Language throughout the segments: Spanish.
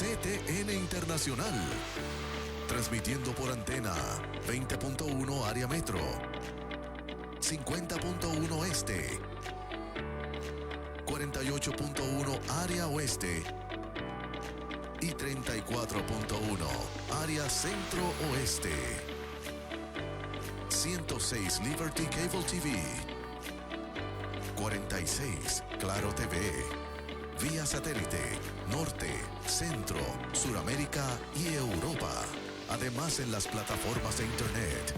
CTN Internacional. Transmitiendo por antena 20.1 área metro, 50.1 este, 48.1 área oeste y 34.1 área centro oeste. 106 Liberty Cable TV, 46 Claro TV, vía satélite, norte, centro, Suramérica y Europa. Además en las plataformas de internet.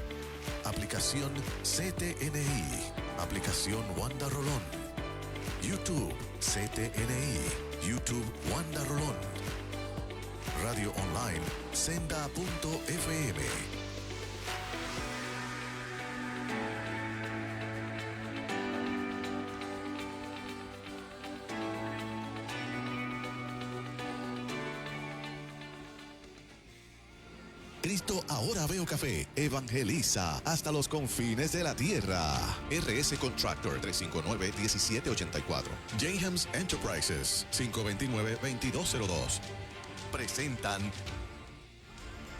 Aplicación CTNI, aplicación Wanda Rolón, YouTube CTNI, YouTube Wanda Rolón, radio online senda.fm. Cristo Ahora Veo Café evangeliza hasta los confines de la tierra. RS Contractor 359-1784. Jayhams Enterprises 529-2202. Presentan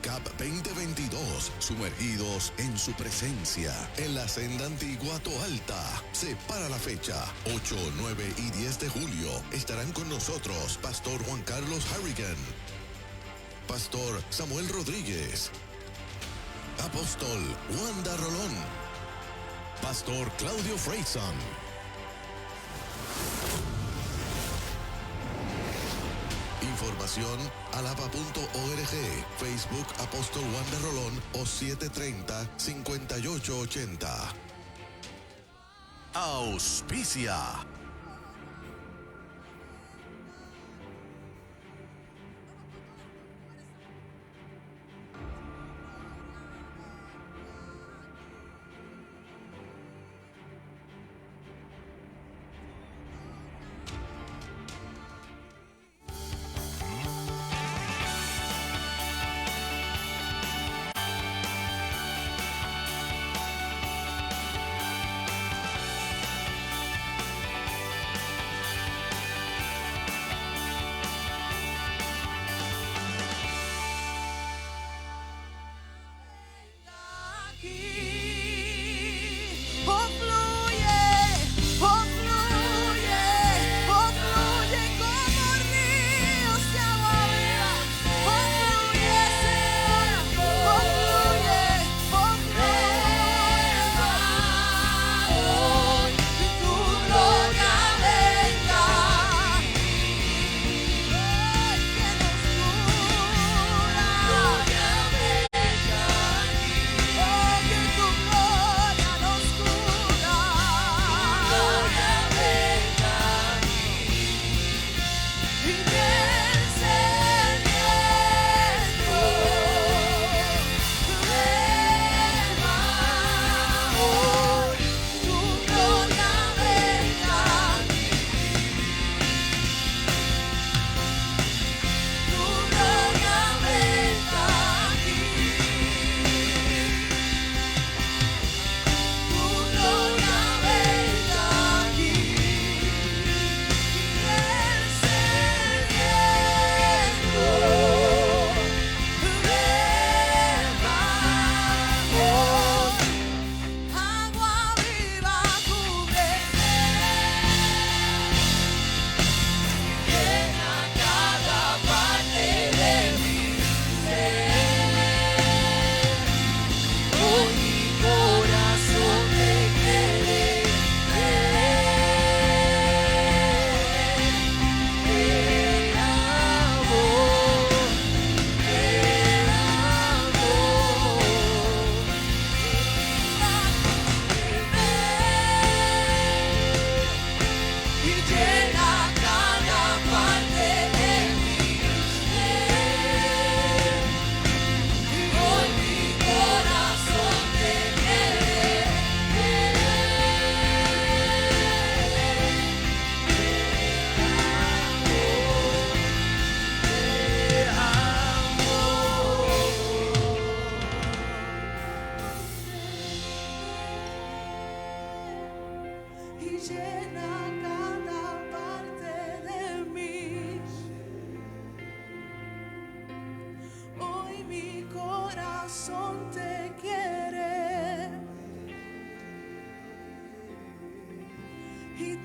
CAP 2022, sumergidos en su presencia, en la senda antigua Toalta. Separa la fecha, 8, 9 y 10 de julio. Estarán con nosotros Pastor Juan Carlos Harrigan, Pastor Samuel Rodríguez, Apóstol Wanda Rolón, Pastor Claudio Freyson. Información alaba.org, Facebook Apóstol Wanda Rolón o 730-5880. Auspicia.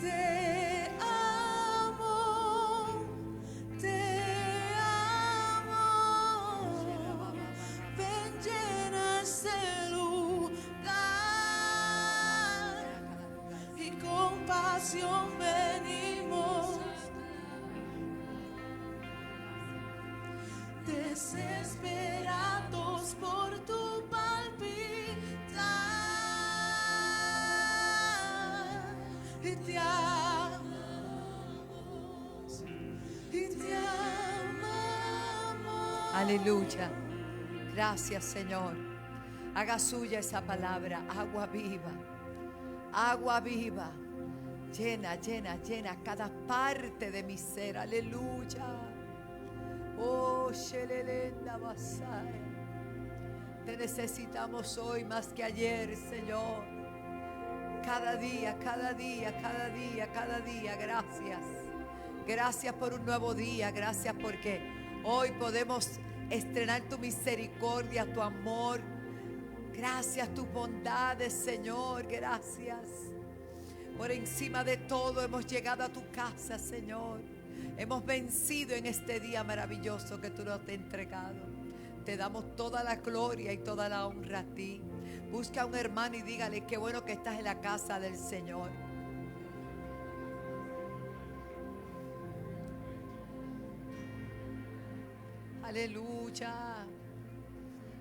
Te amo, ven llena este lugar y con pasión venimos, desesperados por tu palpitar, y te amamos, y te amamos. Aleluya. Gracias, Señor. Haga suya esa palabra. Agua viva. Agua viva. Llena, llena, llena cada parte de mi ser. Aleluya. Oh, Shelelenda Basaya. Te necesitamos hoy más que ayer, Señor. Cada día, cada día, cada día, cada día. Gracias. Gracias por un nuevo día. Gracias porque hoy podemos estrenar tu misericordia, tu amor. Gracias, tus bondades, Señor. Gracias. Por encima de todo hemos llegado a tu casa, Señor. Hemos vencido en este día maravilloso que tú nos has entregado. Te damos toda la gloria y toda la honra a ti. Busca a un hermano y dígale qué bueno que estás en la casa del Señor. Aleluya.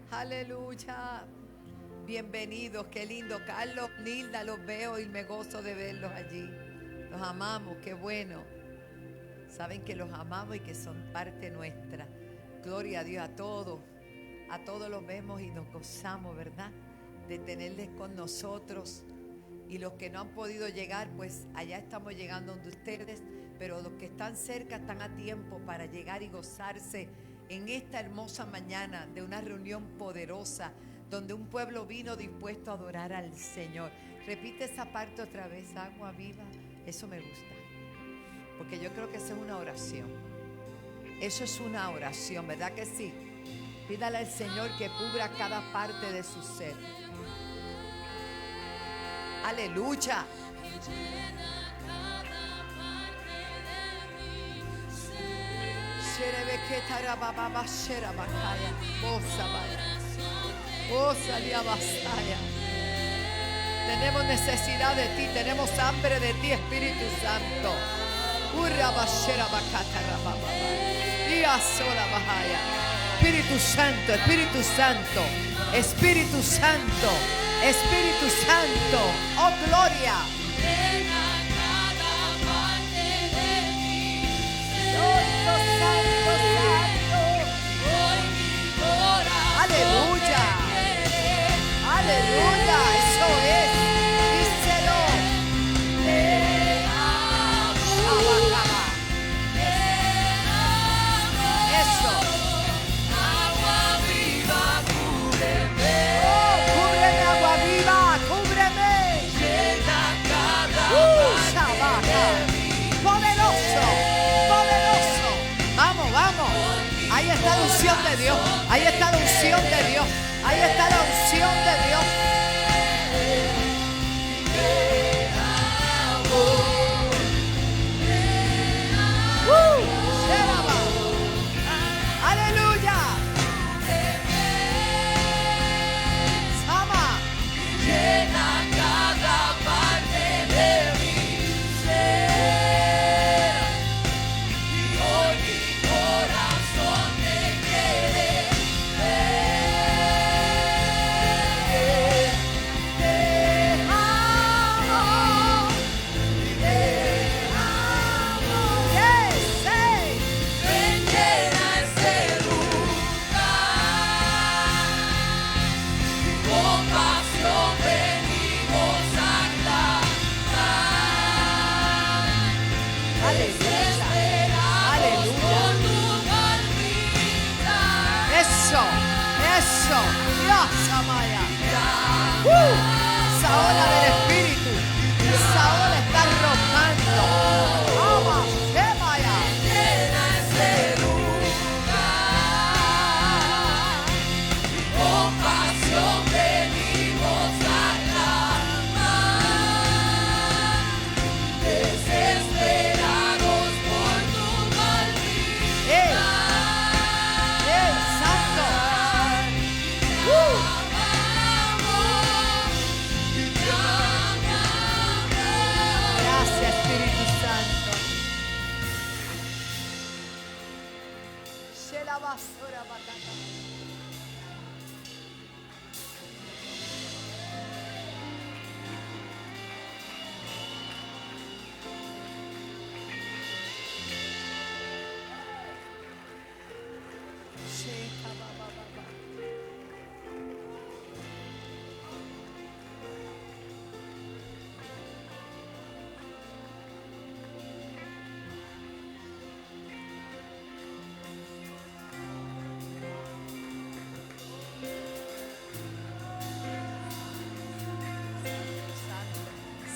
Aleluya. Bienvenidos, qué lindo. Carlos, Nilda, los veo y me gozo de verlos allí. Los amamos, qué bueno. Saben que los amamos y que son parte nuestra. Gloria a Dios, a todos los vemos y nos gozamos, ¿verdad? De tenerles con nosotros. Y los que no han podido llegar, pues allá estamos llegando donde ustedes. Pero los que están cerca están a tiempo para llegar y gozarse en esta hermosa mañana de una reunión poderosa, donde un pueblo vino dispuesto a adorar al Señor. Repite esa parte otra vez, agua viva. Eso me gusta, porque yo creo que esa es una oración. Eso es una oración, ¿verdad que sí? Pídale al Señor que cubra cada parte de su ser. Aleluya. Tenemos necesidad de ti, tenemos hambre de ti, Espíritu Santo. Espíritu Santo, Espíritu Santo, Espíritu Santo, Espíritu Santo, oh gloria. Aleluya, aleluya, eso es, díselo. Eso. Agua viva, cúbreme. Oh, cúbreme, agua viva, cúbreme. Llena cada parte. Poderoso, poderoso. Vamos, vamos. Ahí está la unción de Dios. Ahí está la unción de Dios. Ahí está la unción de Dios. Aleluya. Sama. Llena cada parte de mi ser. Y hoy mi corazón te quiere ver. Te amo. Te amo. Yes, say. Ven, llena este lugar. Con pasión venimos a clamar. Aleluya. Aleluya. Eso, eso. Dios, Amaya. Esa ola del Espíritu. Esa ola está arrojando. Vamos, Amaya. Llena ese lugar. Con pasión venimos a clamar. Shela basura batata. Sheka ba ba ba ba.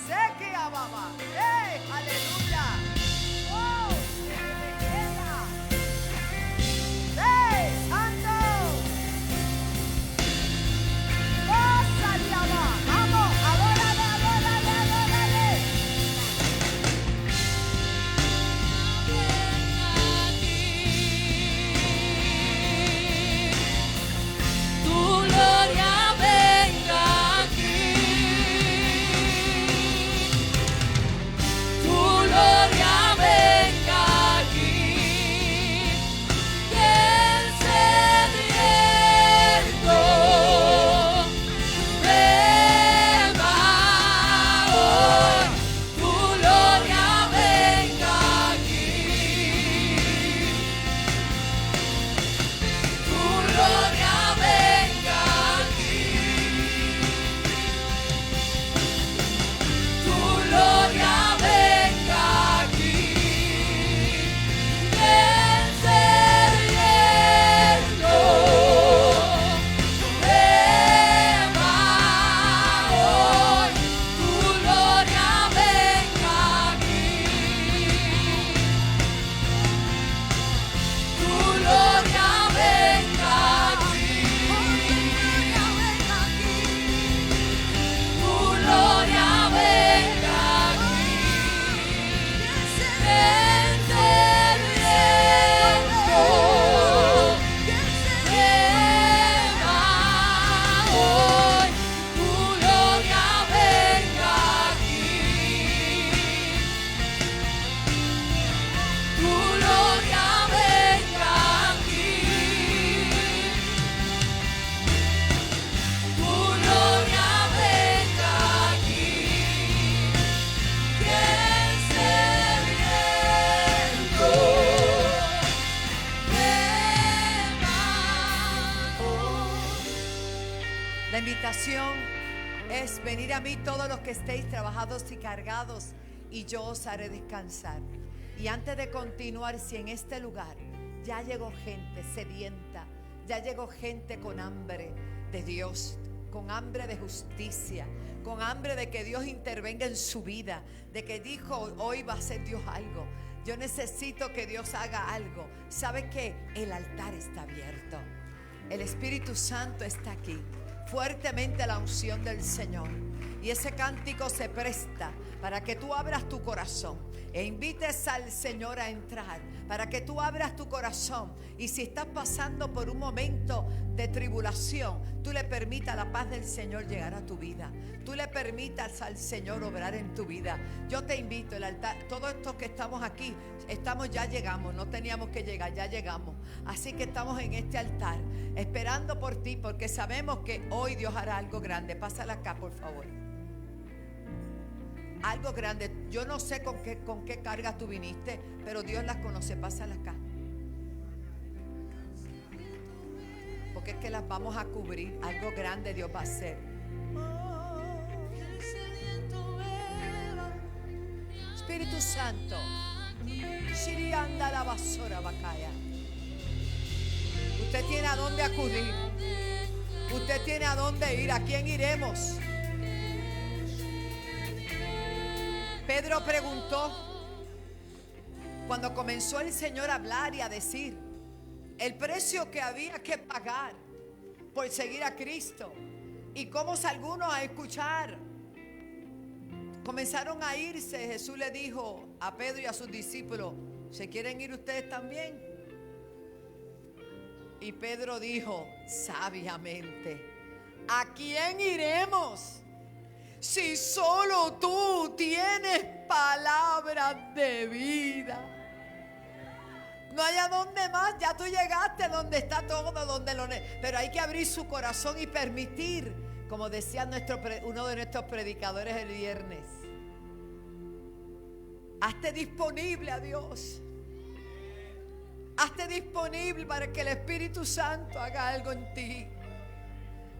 Seki ababa. ¡Hey! ¡Aleluya! ¡Oh! ¡Hey! ¡Santo! ¡Oh! ¡Saliaba! ¡Vamos! ¡Adórale, adórale, adórale! Tu gloria venga aquí. Tu gloria venga aquí. Que el sediento beba hoy. Tu gloria venga aquí. Tu gloria venga aquí. Tu gloria venga aquí. Que el sediento beba hoy. Tu gloria venga aquí. Tu gloria venga aquí. Tu gloria venga aquí. El sediento beba hoy. Tu gloria venga aquí. Tu gloria venga aquí. Tu gloria venga aquí. Que el sediento beba hoy. La invitación es venir a mí todos los que estéis trabajados y cargados y yo os haré descansar. Y antes de continuar, si en este lugar ya llegó gente sedienta, ya llegó gente con hambre de Dios, con hambre de justicia, con hambre de que Dios intervenga en su vida, de que dijo hoy va a hacer Dios algo. Yo necesito que Dios haga algo. ¿Sabe qué? El altar está abierto. El Espíritu Santo está aquí. Fuertemente la unción del Señor. Y ese cántico se presta para que tú abras tu corazón e invites al Señor a entrar, para que tú abras tu corazón. Y si estás pasando por un momento de tribulación, tú le permitas la paz del Señor llegar a tu vida. Tú le permitas al Señor obrar en tu vida. Yo te invito, el altar, todos estos que estamos aquí, ya llegamos, no teníamos que llegar, ya llegamos. Así que estamos en este altar, esperando por ti, porque sabemos que hoy Dios hará algo grande. Pásala acá, por favor. Algo grande. Yo no sé con qué carga tú viniste, pero Dios las conoce. Pásala acá. Porque es que las vamos a cubrir. Algo grande Dios va a hacer. Que el sediento beba. Espíritu Santo. Shiri anda la basura bacaya. Usted tiene a dónde acudir. Usted tiene a dónde ir. ¿A quién iremos? Pedro preguntó, cuando comenzó el Señor a hablar y a decir el precio que había que pagar por seguir a Cristo, y cómo algunos a escuchar comenzaron a irse. Jesús le dijo a Pedro y a sus discípulos: ¿se quieren ir ustedes también? Y Pedro dijo sabiamente: ¿a quién iremos? Si solo tú tienes palabras de vida. No hay a dónde más. Ya tú llegaste donde está todo, pero hay que abrir su corazón y permitir, como decía uno de nuestros predicadores el viernes. Hazte disponible a Dios. Hazte disponible para que el Espíritu Santo haga algo en ti.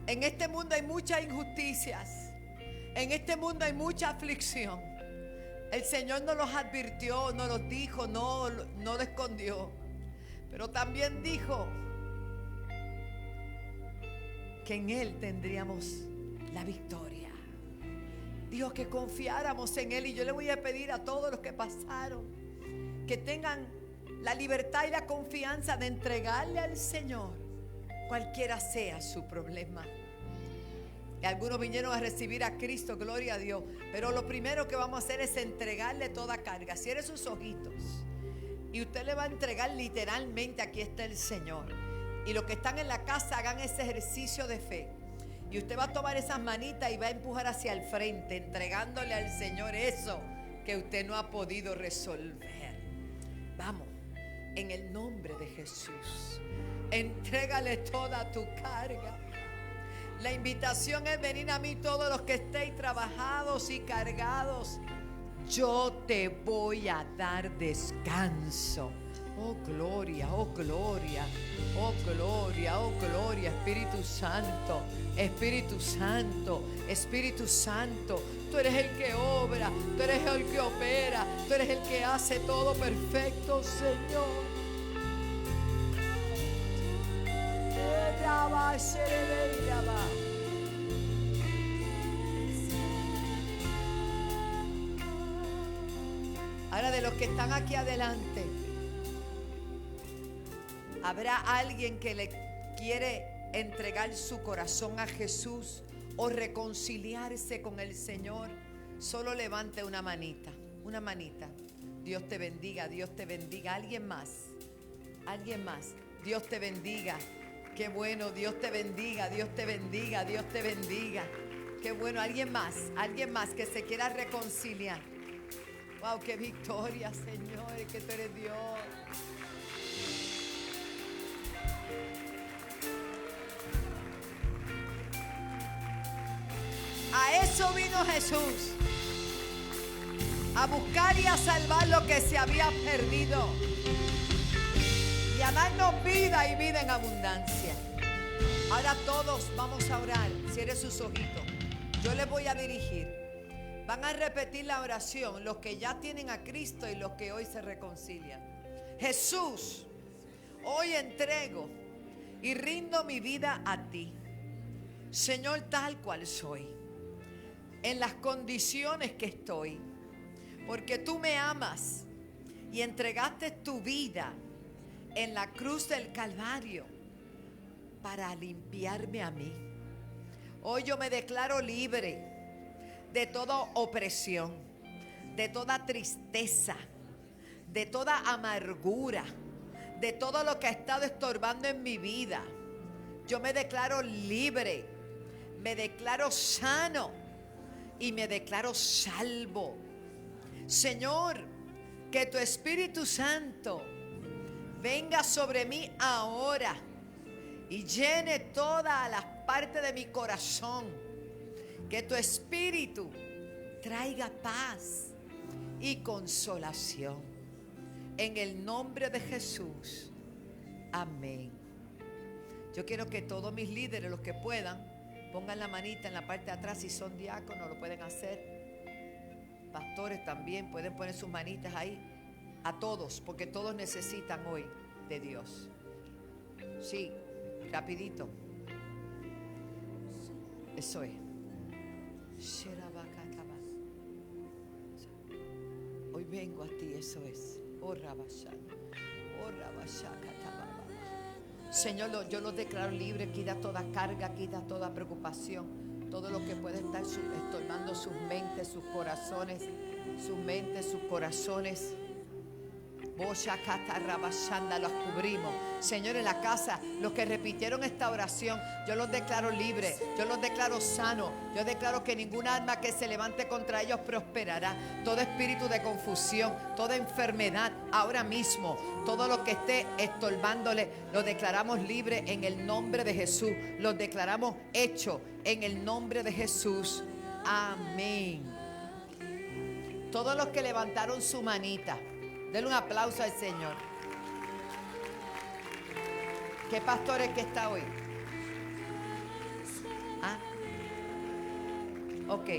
En este mundo hay muchas injusticias. En este mundo hay mucha aflicción. El Señor nos los advirtió, nos los dijo, no lo escondió. Pero también dijo que en Él tendríamos la victoria. Dijo que confiáramos en Él. Y yo le voy a pedir a todos los que pasaron que tengan la libertad y la confianza de entregarle al Señor cualquiera sea su problema. Y algunos vinieron a recibir a Cristo, gloria a Dios. Pero lo primero que vamos a hacer es entregarle toda carga. Cierre sus ojitos y usted le va a entregar literalmente. Aquí está el Señor. Y los que están en la casa hagan ese ejercicio de fe. Y usted va a tomar esas manitas y va a empujar hacia el frente, entregándole al Señor eso que usted no ha podido resolver. Vamos, en el nombre de Jesús, entrégale toda tu carga. La invitación es venir a mí todos los que estéis trabajados y cargados. Yo te voy a dar descanso. Oh gloria, oh gloria, oh gloria, oh gloria. Espíritu Santo, Espíritu Santo, Espíritu Santo. Tú eres el que obra, tú eres el que opera, tú eres el que hace todo perfecto, Señor. Ahora, de los que están aquí adelante, ¿habrá alguien que le quiere entregar su corazón a Jesús o reconciliarse con el Señor? Solo levante una manita, una manita. Dios te bendiga, Dios te bendiga. ¿Alguien más? ¿Alguien más? Dios te bendiga. Qué bueno, Dios te bendiga, Dios te bendiga, Dios te bendiga. Qué bueno, alguien más que se quiera reconciliar. Wow, qué victoria, Señor, que tú eres Dios. A eso vino Jesús, a buscar y a salvar lo que se había perdido y a darnos vida y vida en abundancia. Ahora todos vamos a orar. Cierre sus ojitos. Yo les voy a dirigir. Van a repetir la oración, los que ya tienen a Cristo y los que hoy se reconcilian. Jesús, hoy entrego y rindo mi vida a ti, Señor, tal cual soy, en las condiciones que estoy, porque tú me amas y entregaste tu vida en la cruz del Calvario para limpiarme a mí. Hoy yo me declaro libre de toda opresión, de toda tristeza, de toda amargura, de todo lo que ha estado estorbando en mi vida. Yo me declaro libre, me declaro sano y me declaro salvo. Señor, que tu Espíritu Santo venga sobre mí ahora y llene todas las partes de mi corazón. Que tu Espíritu traiga paz y consolación. En el nombre de Jesús. Amén. Yo quiero que todos mis líderes, los que puedan, pongan la manita en la parte de atrás. Si son diáconos, lo pueden hacer. Pastores también pueden poner sus manitas ahí. A todos, porque todos necesitan hoy de Dios. Sí, rapidito. Eso es. Hoy vengo a ti, eso es. Señor, yo los declaro libres. Quita toda carga, quita toda preocupación, todo lo que puede estar estorbando sus mentes, sus corazones, sus mentes, sus corazones. Los cubrimos. Señor, en la casa, los que repitieron esta oración, yo los declaro libres, yo los declaro sanos. Yo declaro que ningún alma que se levante contra ellos prosperará. Todo espíritu de confusión, toda enfermedad, ahora mismo, todo lo que esté estorbándole, lo declaramos libre en el nombre de Jesús. Los declaramos hecho en el nombre de Jesús. Amén. Todos los que levantaron su manita, denle un aplauso al Señor. ¿Qué pastor es que está hoy? ¿Ah? Ok.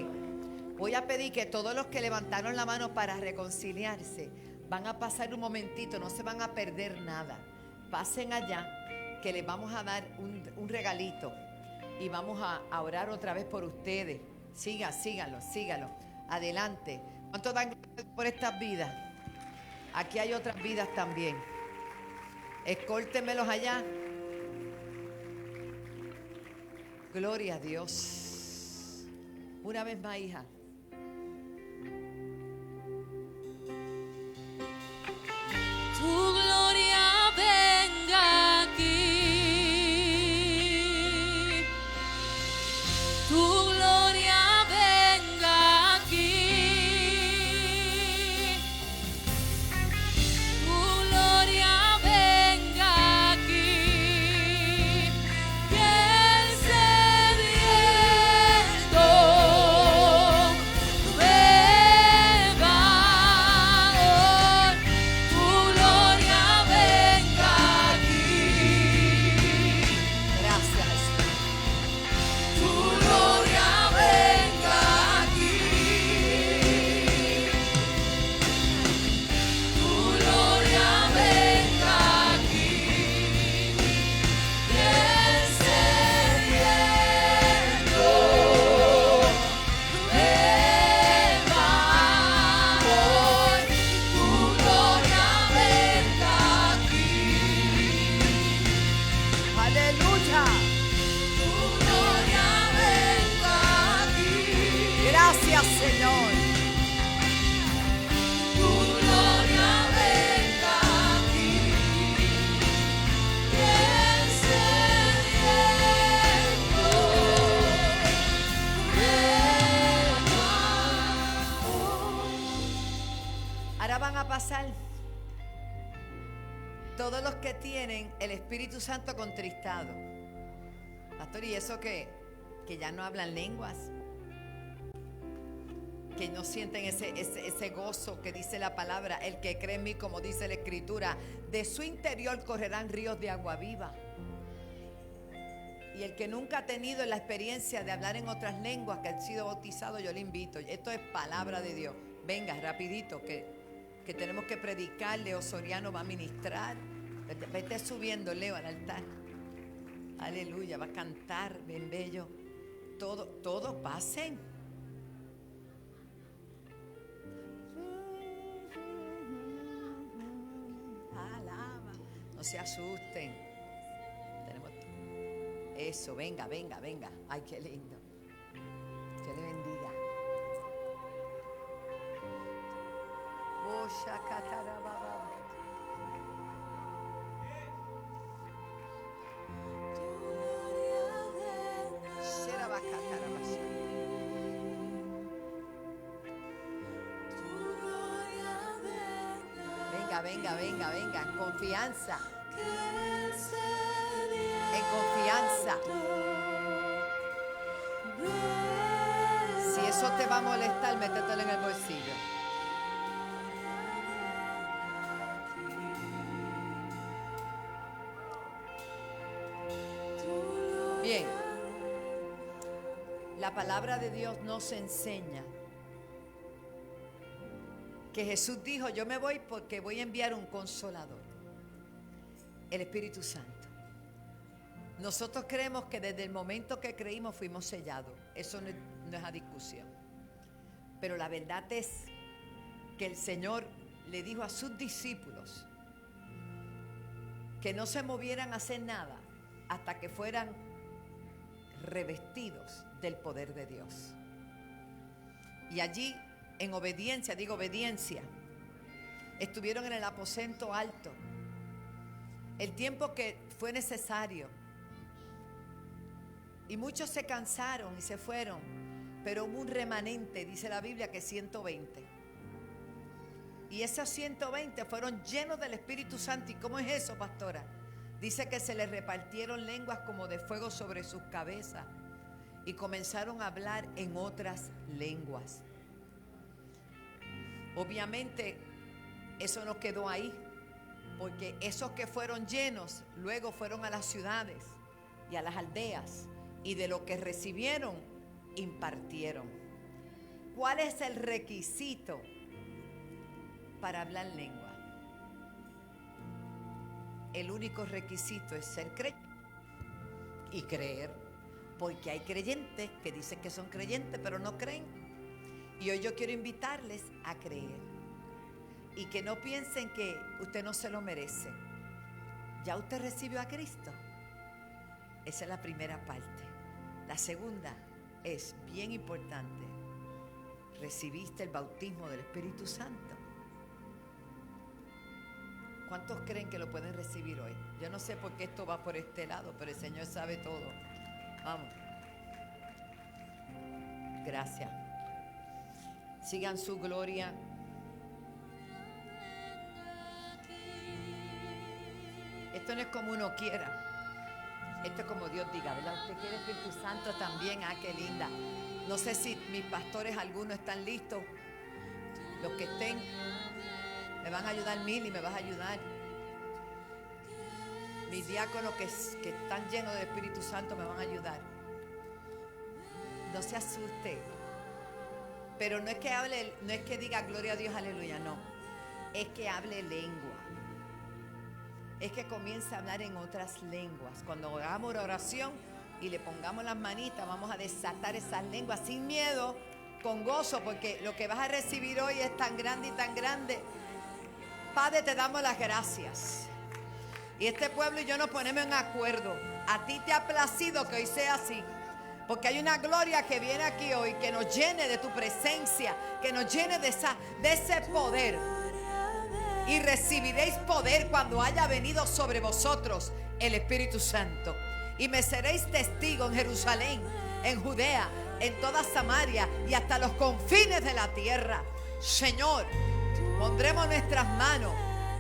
Voy a pedir que todos los que levantaron la mano para reconciliarse van a pasar un momentito, no se van a perder nada. Pasen allá, que les vamos a dar un regalito y vamos a orar otra vez por ustedes. Síganlo. Adelante. ¿Cuántos dan gracias por estas vidas? Aquí hay otras vidas también. Escórtenmelos allá. Gloria a Dios. Una vez más, hija. Tu gloria venga aquí. Tu gloria venga aquí. Tu gloria venga aquí. Que el sediento beba hoy. Tu gloria venga aquí. Gracias, Jesús. Tu gloria venga aquí. Tu gloria venga aquí. Que el sediento beba hoy. Tu gloria venga aquí. Aleluya. Tu gloria venga aquí. Gracias, Señor. Tu gloria venga aquí. Que el sediento beba hoy. Ahora van a pasar todos los que tienen el Espíritu Santo contristado. Pastor, ¿y eso qué? Que ya no hablan lenguas, que no sienten ese gozo que dice la palabra. El que cree en mí, como dice la Escritura, de su interior correrán ríos de agua viva. Y el que nunca ha tenido la experiencia de hablar en otras lenguas, que ha sido bautizado, yo le invito. Esto es palabra de Dios. Venga, rapidito, que tenemos que predicar. Leo Soriano va a ministrar. Vete subiendo, Leo, al altar. Aleluya, va a cantar, bien bello. Todos pasen. Alaba. No se asusten. Tenemos eso, venga. Ay, qué lindo. Que le bendiga. Oh, shakatarababa. Sherabacatarabasha. Venga, en confianza. En confianza. Si eso te va a molestar, métetelo en el bolsillo. Bien. La palabra de Dios nos enseña que Jesús dijo: yo me voy porque voy a enviar un consolador, el Espíritu Santo. Nosotros creemos que desde el momento que creímos fuimos sellados. Eso no es a discusión. Pero la verdad es que el Señor le dijo a sus discípulos que no se movieran a hacer nada hasta que fueran revestidos del poder de Dios. Y allí, en obediencia, estuvieron en el aposento alto el tiempo que fue necesario. Y muchos se cansaron y se fueron, pero hubo un remanente, dice la Biblia, que 120. Y esos 120 fueron llenos del Espíritu Santo. ¿Y cómo es eso, pastora? Dice que se les repartieron lenguas como de fuego sobre sus cabezas y comenzaron a hablar en otras lenguas. Obviamente eso no quedó ahí, porque esos que fueron llenos luego fueron a las ciudades y a las aldeas, y de lo que recibieron impartieron. ¿Cuál es el requisito para hablar lengua? El único requisito es ser creyente y creer, porque hay creyentes que dicen que son creyentes pero no creen. Y hoy yo quiero invitarles a creer y que no piensen que usted no se lo merece. Ya usted recibió a Cristo. Esa es la primera parte. La segunda es bien importante. ¿Recibiste el bautismo del Espíritu Santo? ¿Cuántos creen que lo pueden recibir hoy? Yo no sé por qué esto va por este lado, pero el Señor sabe todo. Vamos. Gracias. Sigan su gloria. Esto no es como uno quiera. Esto es como Dios diga, ¿verdad? Usted quiere Espíritu Santo también. Ah, qué linda. No sé si mis pastores algunos están listos. Los que estén, me van a ayudar. Mil y me vas a ayudar. Mis diáconos que están llenos del Espíritu Santo me van a ayudar. No se asuste. Pero no es que hable, no es que diga gloria a Dios, aleluya, no. Es que hable lengua. Es que comience a hablar en otras lenguas. Cuando hagamos la oración y le pongamos las manitas, vamos a desatar esas lenguas sin miedo, con gozo, porque lo que vas a recibir hoy es tan grande y tan grande. Padre, te damos las gracias. Y este pueblo y yo nos ponemos en acuerdo. A ti te ha placido que hoy sea así. Porque hay una gloria que viene aquí hoy, que nos llene de tu presencia, que nos llene de ese poder. Y recibiréis poder cuando haya venido sobre vosotros el Espíritu Santo. Y me seréis testigo en Jerusalén, en Judea, en toda Samaria y hasta los confines de la tierra. Señor, pondremos nuestras manos.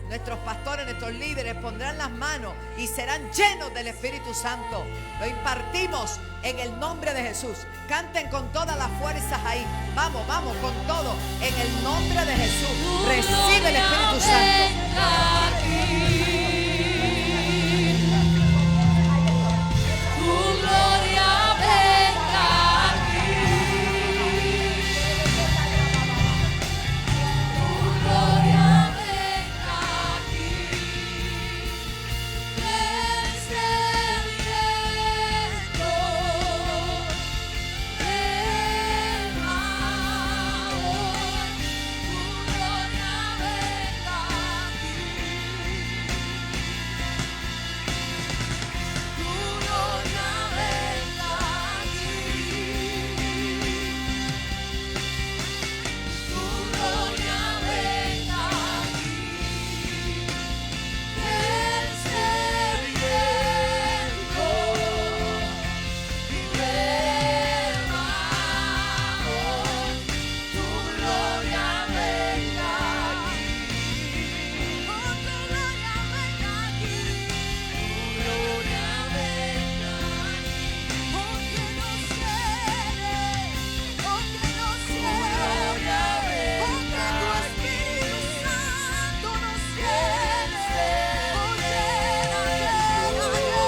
Nuestros pastores, nuestros líderes pondrán las manos y serán llenos del Espíritu Santo. Lo impartimos en el nombre de Jesús. Canten con todas las fuerzas ahí. Vamos, vamos, con todo. En el nombre de Jesús. Recibe el Espíritu Santo. Tu gloria venga aquí. Tu gloria venga aquí. Desde el viento venga hoy. Tu gloria venga aquí. Tu gloria venga aquí. Tu gloria venga aquí. Desde el viento venga hoy. Tu gloria venga aquí. Oh, tu gloria venga aquí. Tu gloria venga aquí. Oh, que nos llene. Oh, que nos llene. Oh, que tu Espíritu Santo nos llene. Oh, llena, llena, llena,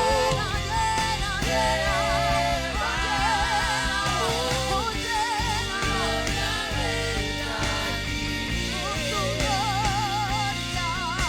llena, llena. Oh, llena. Venga aquí. Oh, tu gloria. Tu gloria venga aquí.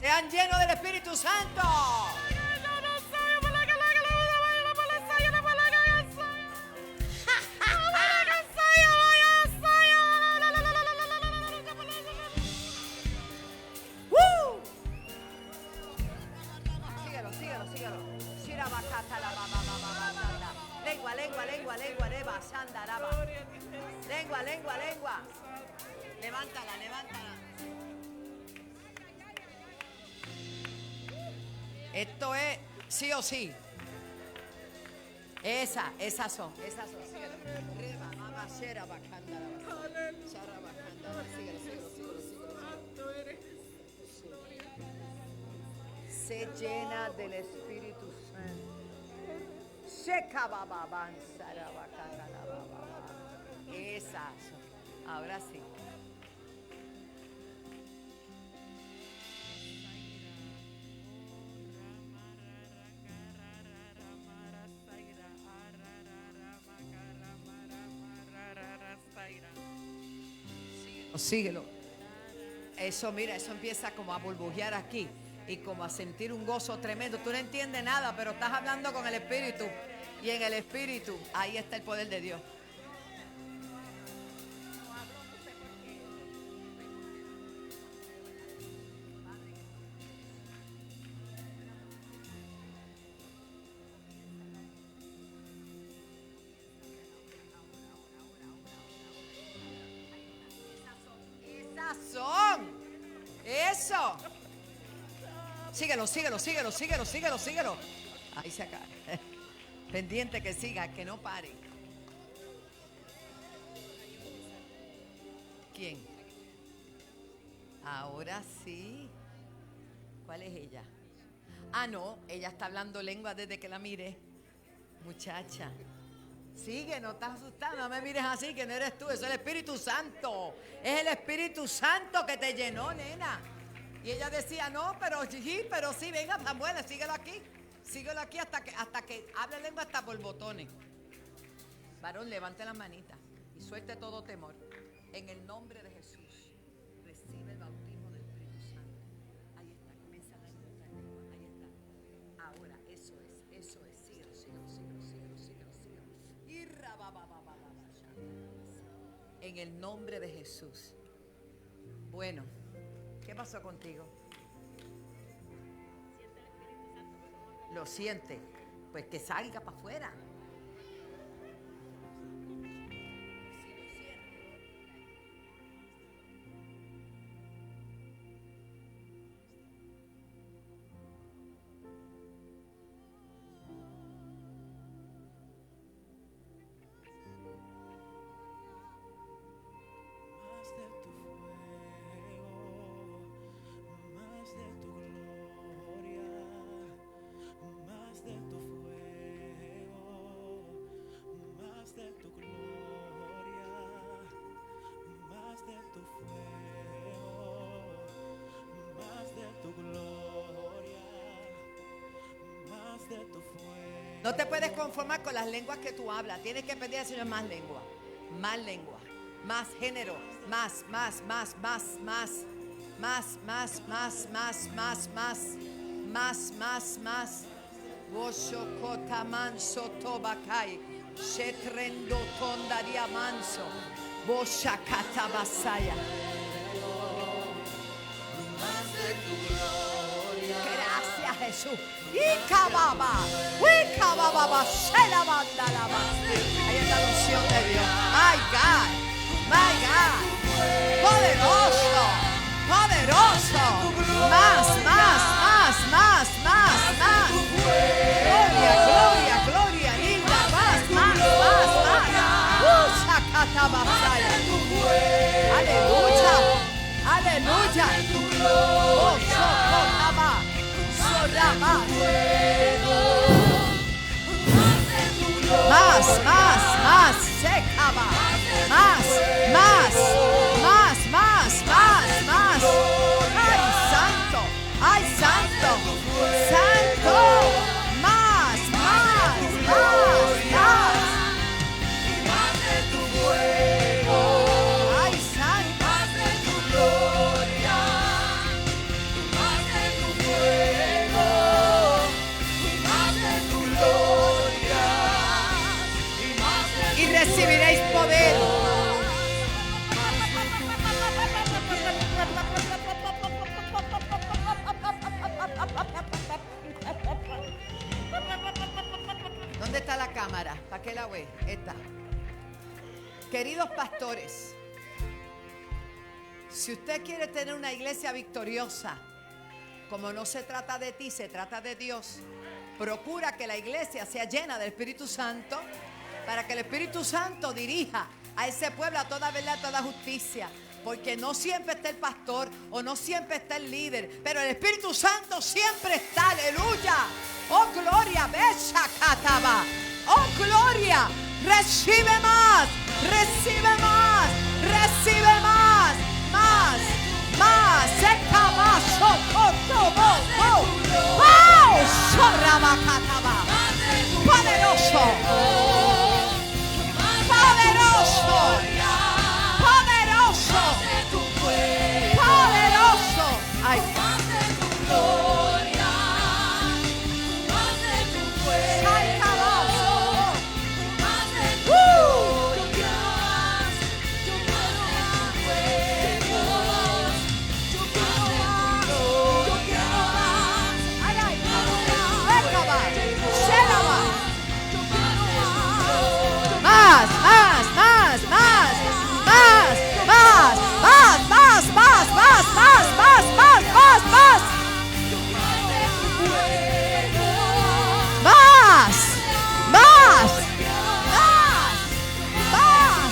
Sean llenos del Espíritu Santo. ¡Woo! Síguelo, síguelo, síguelo. Shirabakata la baba baba baba. Lengua, lengua, lengua, lengua, leva, sandaraba. Lengua, lengua, lengua. Levántala, levántala. Esto es sí o sí. Esas son. Síguelo. Reba, mamá, shera, bacanda, shara, bacanda. Síguelo, síguelo, síguelo, síguelo. Se llena del Espíritu Santo. Seca, baba, bansara, bacanda, baba. Esas son. Ahora sí. Síguelo. Eso, mira, eso empieza como a burbujear aquí y como a sentir un gozo tremendo. Tú no entiendes nada, pero estás hablando con el Espíritu. Y en el Espíritu, ahí está el poder de Dios. Son. Eso. Síguelo, síguelo, síguelo, síguelo, síguelo, síguelo. Ahí se acaba. Pendiente que siga, que no pare. ¿Quién? Ahora sí. ¿Cuál es ella? Ah, no, ella está hablando lengua desde que la mire. Muchacha. Sigue, no estás asustada, no me mires así, que no eres tú, es el Espíritu Santo. Es el Espíritu Santo que te llenó, nena. Y ella decía, no, pero sí, venga, tan buena, síguelo aquí hasta que hable lengua hasta por botones. Varón, levante las manitas y suelte todo temor. En el nombre de Jesús, recibe el bautismo del Espíritu Santo. Ahí está, comienza a hablar en lengua, ahí está. Ahora, eso es, síguelo. En el nombre de Jesús. Bueno, ¿qué pasó contigo? ¿Lo siente? Pues que salga para afuera. No te puedes conformar con las lenguas que tú hablas. Tienes que pedir al Señor más lengua, más género, más. Boshokota manso tobakai, shetrendo tondaria manso, boshakata basaya. Gracias, Jesús. Ikababa, shela bandalaba. Ahí está la unción de Dios. My God, poderoso. Más. Gloria, linda, más. Shakata basaya. Aleluya. Oh, shokotaba. Sorama. Más, secaba. Más. Ay, santo. Más. Ay, santo. la ve, esta. Queridos pastores, si usted quiere tener una iglesia victoriosa, como no se trata de ti, se trata de Dios, procura que la iglesia sea llena del Espíritu Santo, para que el Espíritu Santo dirija a ese pueblo a toda verdad, a toda justicia. Porque no siempre está el pastor o no siempre está el líder, pero el Espíritu Santo siempre está. Aleluya. Oh gloria, besa cataba. Oh gloria, recibe más, recibe más, recibe más, más, más. Seca más, oh, sorrabacataba. Poderoso, poderoso, poderoso, poderoso. Ay. Más, más, más, más, más, más, más, más, más, más, más, más, más, más, más. Más, más, más, más.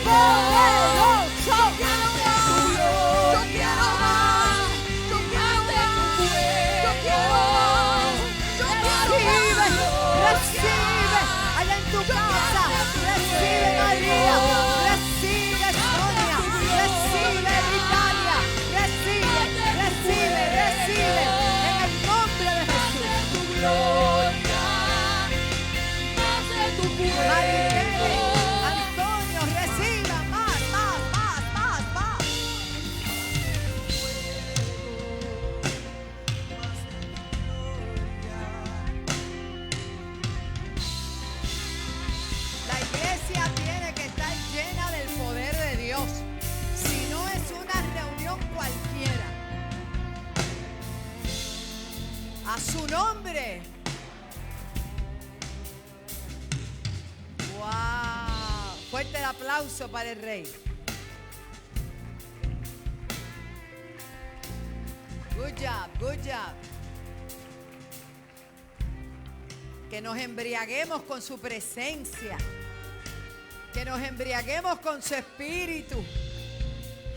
Poderoso. Yo quiero más. Yo quiero más. Yo quiero más. Recibe, recibe. Allá en tu casa. Recibe María. Recibe Sonia. Recibe Italia. Recibe, recibe, recibe. En el nombre de Jesús. Maribel, Antonio, reciba más, más, más, más, más. La iglesia tiene que estar llena del poder de Dios. Si no es una reunión cualquiera. A su nombre. ¡Wow! Fuerte el aplauso para el Rey. Good job, good job. Que nos embriaguemos con su presencia. Que nos embriaguemos con su espíritu.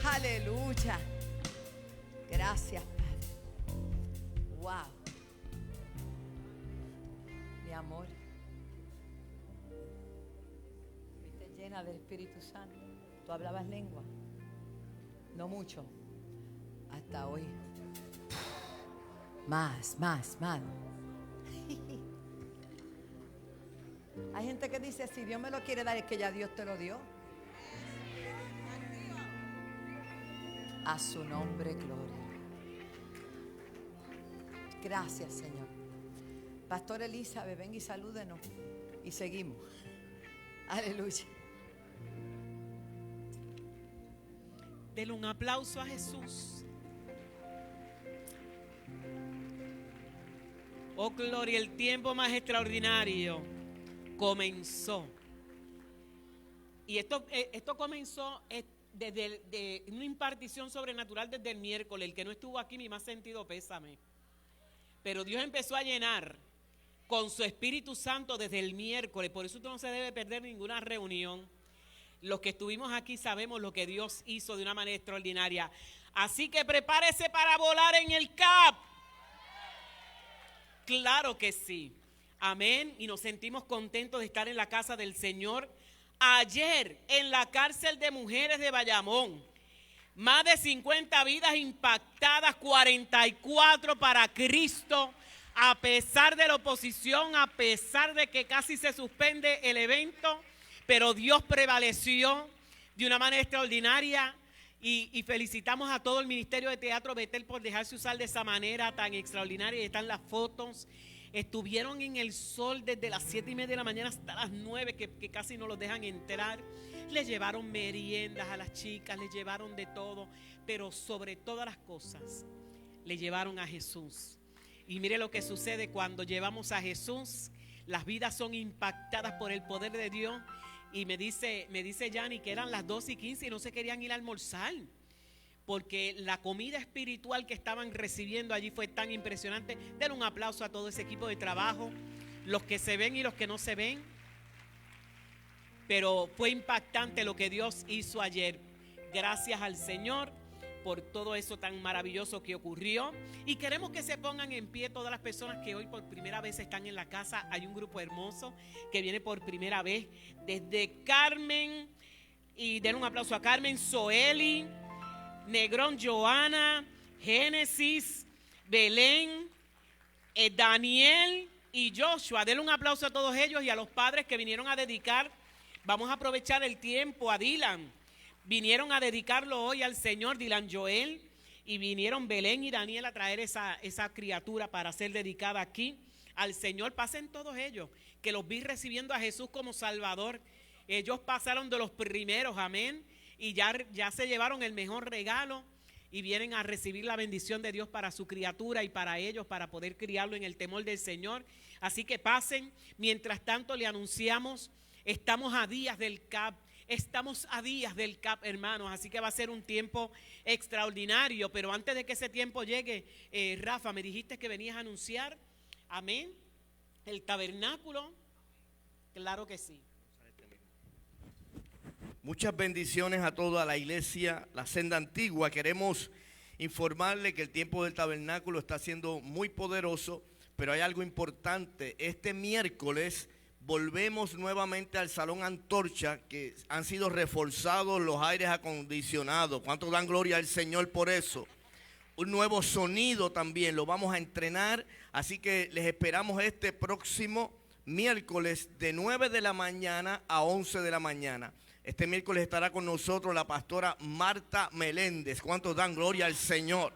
Aleluya. Gracias, Padre. Wow. Mi amor. Llena del Espíritu Santo. ¿Tú hablabas lengua? No mucho. Hasta hoy. Más, más, más. Hay gente que dice, si Dios me lo quiere dar, es que ya Dios te lo dio. A su nombre, gloria. Gracias, Señor. Pastor Elizabeth, venga y salúdenos. Y seguimos. Aleluya. Denle un aplauso a Jesús. Oh gloria, el tiempo más extraordinario comenzó. Y esto comenzó desde una impartición sobrenatural desde el miércoles. El que no estuvo aquí, mi más sentido pésame. Pero Dios empezó a llenar con su Espíritu Santo desde el miércoles. Por eso usted no se debe perder ninguna reunión. Los que estuvimos aquí sabemos lo que Dios hizo de una manera extraordinaria. Así que prepárese para volar en el CAP. Claro que sí. Amén. Y nos sentimos contentos de estar en la casa del Señor. Ayer en la cárcel de mujeres de Bayamón, más de 50 vidas impactadas, 44 para Cristo. A pesar de la oposición, a pesar de que casi se suspende el evento, pero Dios prevaleció de una manera extraordinaria y felicitamos a todo el Ministerio de Teatro Betel por dejarse usar de esa manera tan extraordinaria. Y están las fotos. Estuvieron en el sol desde las 7:30 de la mañana hasta las 9, que casi no los dejan entrar. Les llevaron meriendas a las chicas, les llevaron de todo, pero sobre todas las cosas, le llevaron a Jesús. Y mire lo que sucede cuando llevamos a Jesús. las vidas son impactadas por el poder de Dios. Y me dice Yanni que eran las 2:15 y no se querían ir a almorzar, porque la comida espiritual que estaban recibiendo allí fue tan impresionante. Den un aplauso a todo ese equipo de trabajo, los que se ven y los que no se ven. Pero fue impactante lo que Dios hizo ayer. Gracias al Señor por todo eso tan maravilloso que ocurrió. Y queremos que se pongan en pie todas las personas que hoy por primera vez están en la casa. Hay un grupo hermoso que viene por primera vez desde Carmen. Y den un aplauso a Carmen, Zoeli, Negrón, Joana, Génesis, Belén, Daniel y Joshua. Denle un aplauso a todos ellos y a los padres que vinieron a dedicar. Vamos a aprovechar el tiempo. A Dylan, vinieron a dedicarlo hoy al Señor, Dylan Joel, y vinieron Belén y Daniel a traer esa criatura para ser dedicada aquí al Señor. Pasen todos ellos, que los vi recibiendo a Jesús como Salvador. Ellos pasaron de los primeros, amén, y ya se llevaron el mejor regalo y vienen a recibir la bendición de Dios para su criatura y para ellos, para poder criarlo en el temor del Señor. Así que pasen. Mientras tanto le anunciamos, estamos a días del CAP. Estamos a días del CAP, hermanos, así que va a ser un tiempo extraordinario. Pero antes de que ese tiempo llegue, Rafa, me dijiste que venías a anunciar, amén, el tabernáculo. Claro que sí. Muchas bendiciones a toda la iglesia, la Senda Antigua. Queremos informarle que el tiempo del tabernáculo está siendo muy poderoso, pero hay algo importante. Este miércoles volvemos nuevamente al Salón Antorcha, que han sido reforzados los aires acondicionados. ¿Cuántos dan gloria al Señor por eso? Un nuevo sonido también, lo vamos a entrenar. Así que les esperamos este próximo miércoles de 9 de la mañana a 11 de la mañana. Este miércoles estará con nosotros la pastora Marta Meléndez. ¿Cuántos dan gloria al Señor?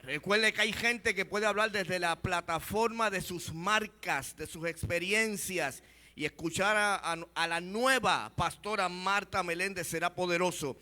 Recuerde que hay gente que puede hablar desde la plataforma de sus marcas, de sus experiencias, y escuchar a la nueva pastora Marta Meléndez será poderoso.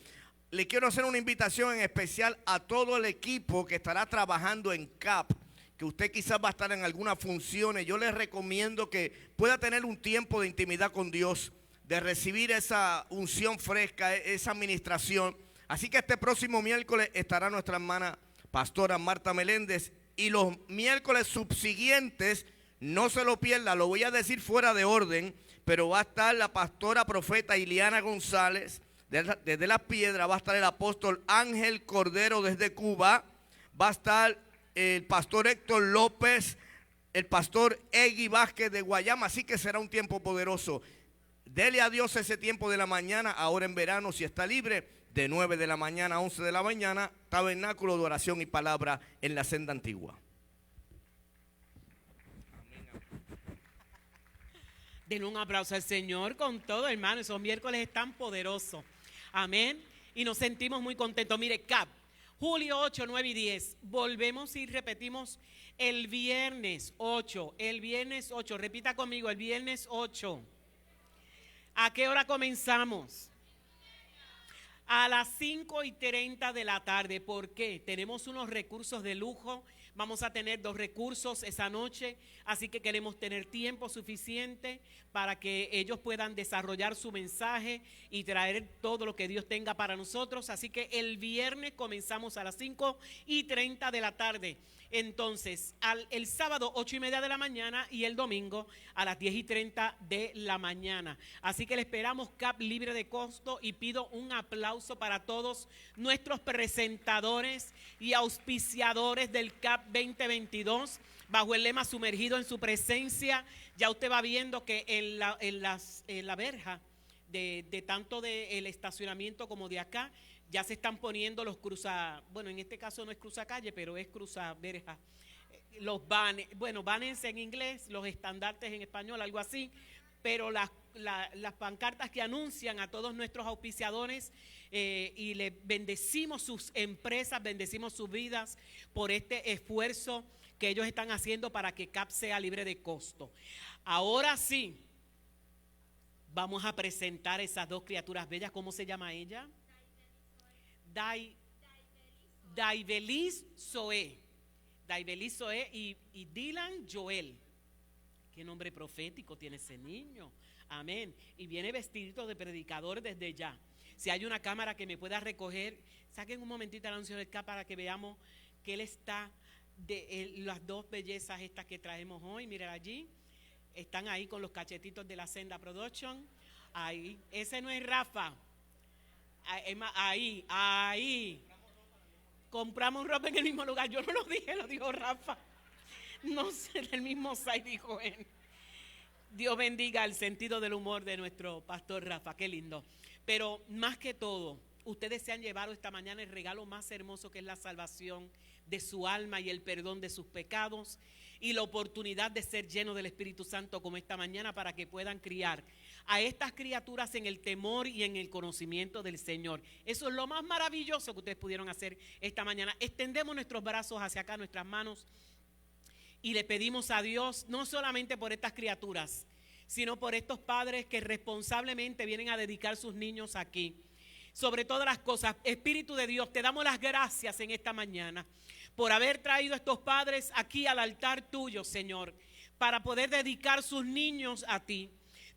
Le quiero hacer una invitación en especial a todo el equipo que estará trabajando en CAP, que usted quizás va a estar en algunas funciones. Yo les recomiendo que pueda tener un tiempo de intimidad con Dios, de recibir esa unción fresca, esa administración. Así que este próximo miércoles estará nuestra hermana pastora Marta Meléndez, y los miércoles subsiguientes no se lo pierda. Lo voy a decir fuera de orden, pero va a estar la pastora profeta Iliana González desde Las Piedras, va a estar el apóstol Ángel Cordero desde Cuba, va a estar el pastor Héctor López, el pastor Egui Vázquez de Guayama. Así que será un tiempo poderoso. Dele a Dios ese tiempo de la mañana, ahora en verano si está libre, de 9 de la mañana a 11 de la mañana, tabernáculo de oración y palabra en la Senda Antigua. Den un aplauso al Señor con todo, hermano. Esos miércoles están poderosos. Amén. Y nos sentimos muy contentos. Mire, CAP, julio 8, 9 y 10. Volvemos y repetimos el viernes 8. El viernes 8. Repita conmigo, el viernes 8. ¿A qué hora comenzamos? A las 5:30 de la tarde. ¿Por qué? Tenemos unos recursos de lujo. Vamos a tener 2 recursos esa noche, así que queremos tener tiempo suficiente para que ellos puedan desarrollar su mensaje y traer todo lo que Dios tenga para nosotros. Así que el viernes comenzamos a las 5:30 de la tarde. Entonces, el sábado 8:30 de la mañana y el domingo a las 10:30 de la mañana. Así que le esperamos, CAP, libre de costo, y pido un aplauso para todos nuestros presentadores y auspiciadores del CAP 2022 bajo el lema Sumergido en su presencia. Ya usted va viendo que en la verja de tanto del estacionamiento como de acá, ya se están poniendo los bueno, en este caso no es cruzacalle, pero es cruzaverja. Los banners, bueno, banners en inglés, los estandartes en español, algo así, pero las pancartas que anuncian a todos nuestros auspiciadores, y le bendecimos sus empresas, bendecimos sus vidas por este esfuerzo que ellos están haciendo para que CAP sea libre de costo. Ahora sí, vamos a presentar esas 2 criaturas bellas. ¿Cómo se llama ella? Daivelis Zoe y Dylan Joel. Qué nombre profético tiene ese niño. Amén. Y viene vestido de predicador desde ya. Si hay una cámara que me pueda recoger, saquen un momentito el anuncio del K para que veamos que él está de las dos bellezas estas que traemos hoy. Miren allí. Están ahí con los cachetitos de la Senda Production. Ahí. Ese no es Rafa. Ahí. Compramos ropa en el mismo lugar. Yo no lo dije, lo dijo Rafa. No sé, del mismo site dijo él. Dios bendiga el sentido del humor de nuestro pastor Rafa, qué lindo. Pero más que todo, ustedes se han llevado esta mañana el regalo más hermoso, que es la salvación de su alma y el perdón de sus pecados, y la oportunidad de ser llenos del Espíritu Santo como esta mañana, para que puedan criar a estas criaturas en el temor y en el conocimiento del Señor. Eso es lo más maravilloso que ustedes pudieron hacer esta mañana. Extendemos nuestros brazos hacia acá, nuestras manos, y le pedimos a Dios no solamente por estas criaturas, sino por estos padres que responsablemente vienen a dedicar sus niños aquí. Sobre todas las cosas, Espíritu de Dios, te damos las gracias en esta mañana por haber traído a estos padres aquí al altar tuyo, Señor, para poder dedicar sus niños a ti.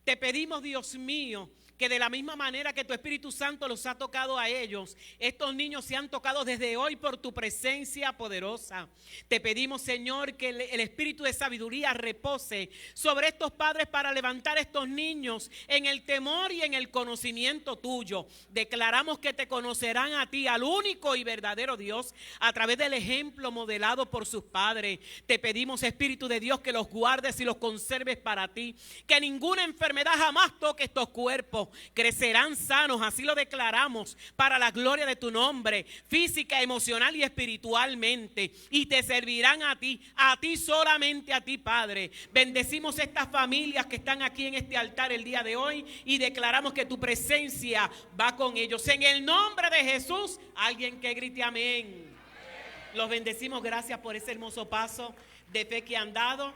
Te pedimos, Dios mío, que de la misma manera que tu Espíritu Santo los ha tocado a ellos, estos niños sean tocados desde hoy por tu presencia poderosa. Te pedimos, Señor, que el espíritu de sabiduría repose sobre estos padres para levantar a estos niños en el temor y en el conocimiento tuyo. Declaramos que te conocerán a ti, al único y verdadero Dios, a través del ejemplo modelado por sus padres. Te pedimos, Espíritu de Dios, que los guardes y los conserves para ti, que ninguna enfermedad jamás toque estos cuerpos. Crecerán sanos, así lo declaramos, para la gloria de tu nombre, física, emocional y espiritualmente, y te servirán a ti solamente a ti, Padre. Bendecimos estas familias que están aquí en este altar el día de hoy, y declaramos que tu presencia va con ellos. En el nombre de Jesús, alguien que grite amén. Los bendecimos, gracias por ese hermoso paso de fe que han dado.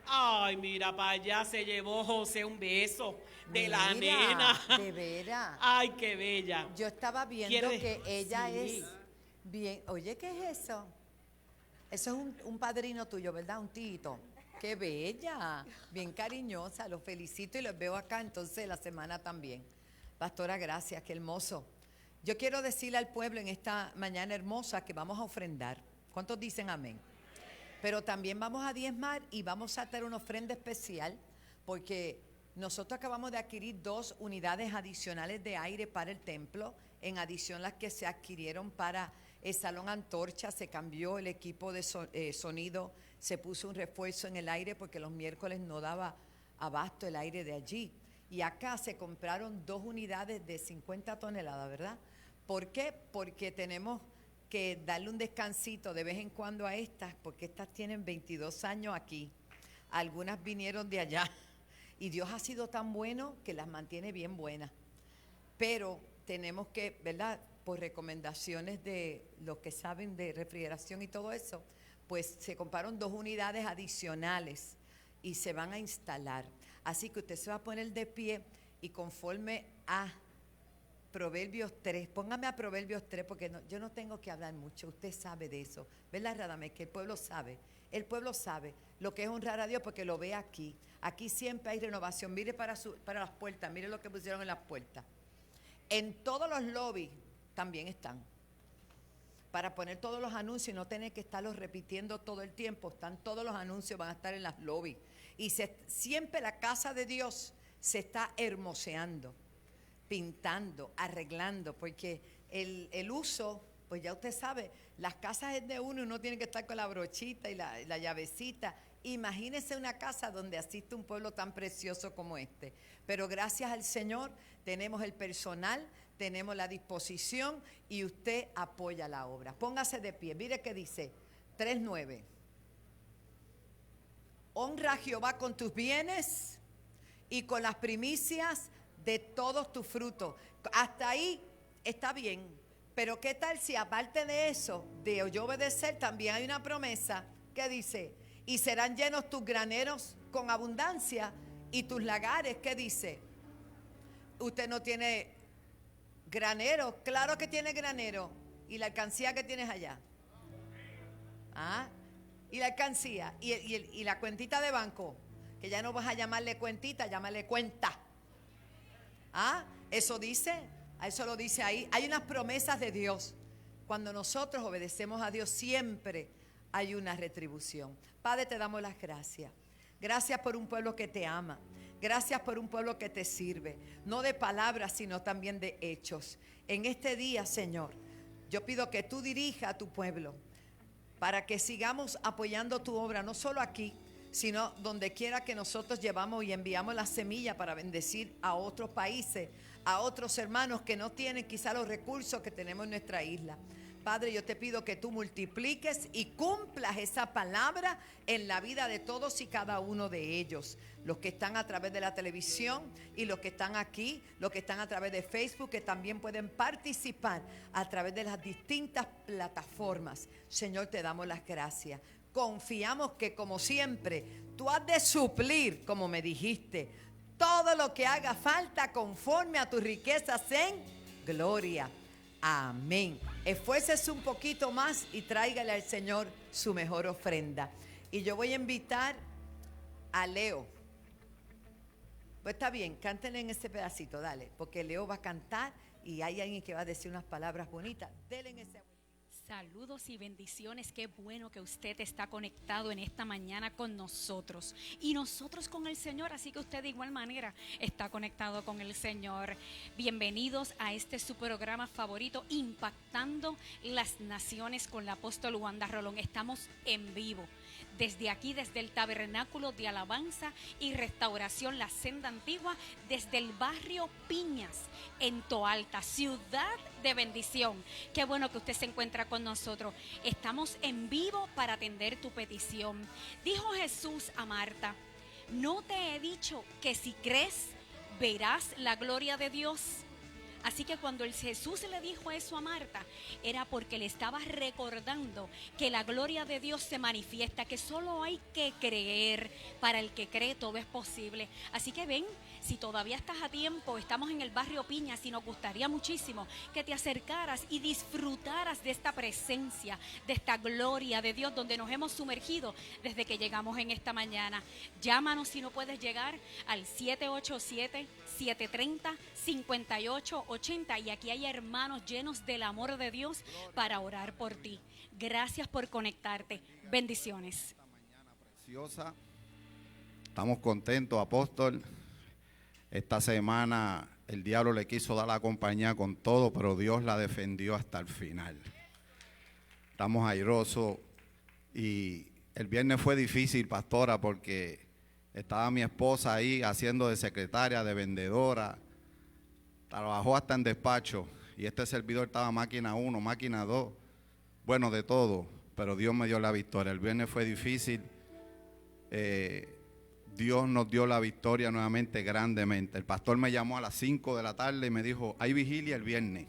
Ay, mira, para allá se llevó José un beso de la nena. De veras. Ay, qué bella. Yo estaba viendo que ella es bien. Oye, ¿qué es eso? Eso es un padrino tuyo, ¿verdad? Un tito. Qué bella. Bien cariñosa. Los felicito y los veo acá entonces la semana también. Pastora, gracias. Qué hermoso. Yo quiero decirle al pueblo en esta mañana hermosa que vamos a ofrendar. ¿Cuántos dicen amén? Pero también vamos a diezmar y vamos a hacer una ofrenda especial, porque nosotros acabamos de adquirir 2 unidades adicionales de aire para el templo, en adición a las que se adquirieron para el Salón Antorcha. Se cambió el equipo de sonido, se puso un refuerzo en el aire porque los miércoles no daba abasto el aire de allí. Y acá se compraron 2 unidades de 50 toneladas, ¿verdad? ¿Por qué? Porque tenemos que darle un descansito de vez en cuando a estas, porque estas tienen 22 años aquí. Algunas vinieron de allá y Dios ha sido tan bueno que las mantiene bien buenas. Pero tenemos que, ¿verdad?, por recomendaciones de los que saben de refrigeración y todo eso, pues se compraron 2 unidades adicionales y se van a instalar. Así que usted se va a poner de pie y conforme a Proverbios 3, póngame a Proverbios 3, porque yo no tengo que hablar mucho, usted sabe de eso, ¿verdad, Radamés? Que el pueblo sabe lo que es honrar a Dios, porque lo ve aquí. Aquí siempre hay renovación. Mire para las puertas, mire lo que pusieron en las puertas. En todos los lobbies también están, para poner todos los anuncios y no tener que estarlos repitiendo todo el tiempo. Están todos los anuncios, van a estar en las lobbies. Y siempre la casa de Dios se está hermoseando, pintando, arreglando, porque el uso, pues ya usted sabe, las casas es de uno y uno tiene que estar con la brochita y la llavecita. Imagínese una casa donde asiste un pueblo tan precioso como este. Pero gracias al Señor tenemos el personal, tenemos la disposición y usted apoya la obra. Póngase de pie, mire que dice 3:9. Honra a Jehová con tus bienes y con las primicias de todos tus frutos. Hasta ahí está bien, pero ¿qué tal si aparte de eso, de yo obedecer, también hay una promesa que dice: y serán llenos tus graneros con abundancia y tus lagares? ¿Qué dice? Usted no tiene granero. Claro que tiene granero. ¿Y la alcancía que tienes allá? ¿Ah? ¿Y la alcancía? ¿Y la cuentita de banco? Que ya no vas a llamarle cuentita, llámale cuenta. ¿Ah? Eso dice, a eso lo dice ahí. Hay unas promesas de Dios. Cuando nosotros obedecemos a Dios, siempre hay una retribución. Padre, te damos las gracias. Gracias por un pueblo que te ama. Gracias por un pueblo que te sirve. No de palabras, sino también de hechos. En este día, Señor, yo pido que tú dirijas a tu pueblo para que sigamos apoyando tu obra, no solo aquí, sino donde quiera que nosotros llevamos y enviamos la semilla para bendecir a otros países, a otros hermanos que no tienen quizá los recursos que tenemos en nuestra isla. Padre, yo te pido que tú multipliques y cumplas esa palabra en la vida de todos y cada uno de ellos. Los que están a través de la televisión y los que están aquí, los que están a través de Facebook, que también pueden participar a través de las distintas plataformas. Señor, te damos las gracias. Confiamos que, como siempre, tú has de suplir, como me dijiste, todo lo que haga falta conforme a tus riquezas en gloria. Amén. Esfuércese un poquito más y tráigale al Señor su mejor ofrenda. Y yo voy a invitar a Leo. Pues está bien, cántenle en ese pedacito, dale, porque Leo va a cantar y hay alguien que va a decir unas palabras bonitas. Denle en ese. Saludos y bendiciones, qué bueno que usted está conectado en esta mañana con nosotros y nosotros con el Señor, así que usted de igual manera está conectado con el Señor. Bienvenidos a este su programa favorito, Impactando las Naciones con la apóstol Wanda Rolón. Estamos en vivo. Desde aquí, desde el Tabernáculo de Alabanza y Restauración La Senda Antigua, desde el barrio Piñas, en Toalta, ciudad de bendición. Qué bueno que usted se encuentra con nosotros. Estamos en vivo para atender tu petición. Dijo Jesús a Marta: ¿no te he dicho que si crees, verás la gloria de Dios? Así que cuando Jesús le dijo eso a Marta, era porque le estaba recordando que la gloria de Dios se manifiesta, que solo hay que creer. Para el que cree, todo es posible. Así que ven, si todavía estás a tiempo, estamos en el barrio Piñas y nos gustaría muchísimo que te acercaras y disfrutaras de esta presencia, de esta gloria de Dios, donde nos hemos sumergido desde que llegamos en esta mañana. Llámanos si no puedes llegar al 787-730-5880 y aquí hay hermanos llenos del amor de Dios para orar por ti. Gracias por conectarte. Bendiciones. Esta mañana preciosa. Estamos contentos, apóstol. Esta semana el diablo le quiso dar la compañía con todo, pero Dios la defendió hasta el final. Estamos airosos y el viernes fue difícil, pastora, porque estaba mi esposa ahí haciendo de secretaria, de vendedora. Trabajó hasta en despacho y este servidor estaba máquina 1, máquina 2, bueno, de todo, pero Dios me dio la victoria. El viernes fue difícil, Dios nos dio la victoria nuevamente grandemente. El pastor me llamó a las 5 de la tarde y me dijo: hay vigilia el viernes.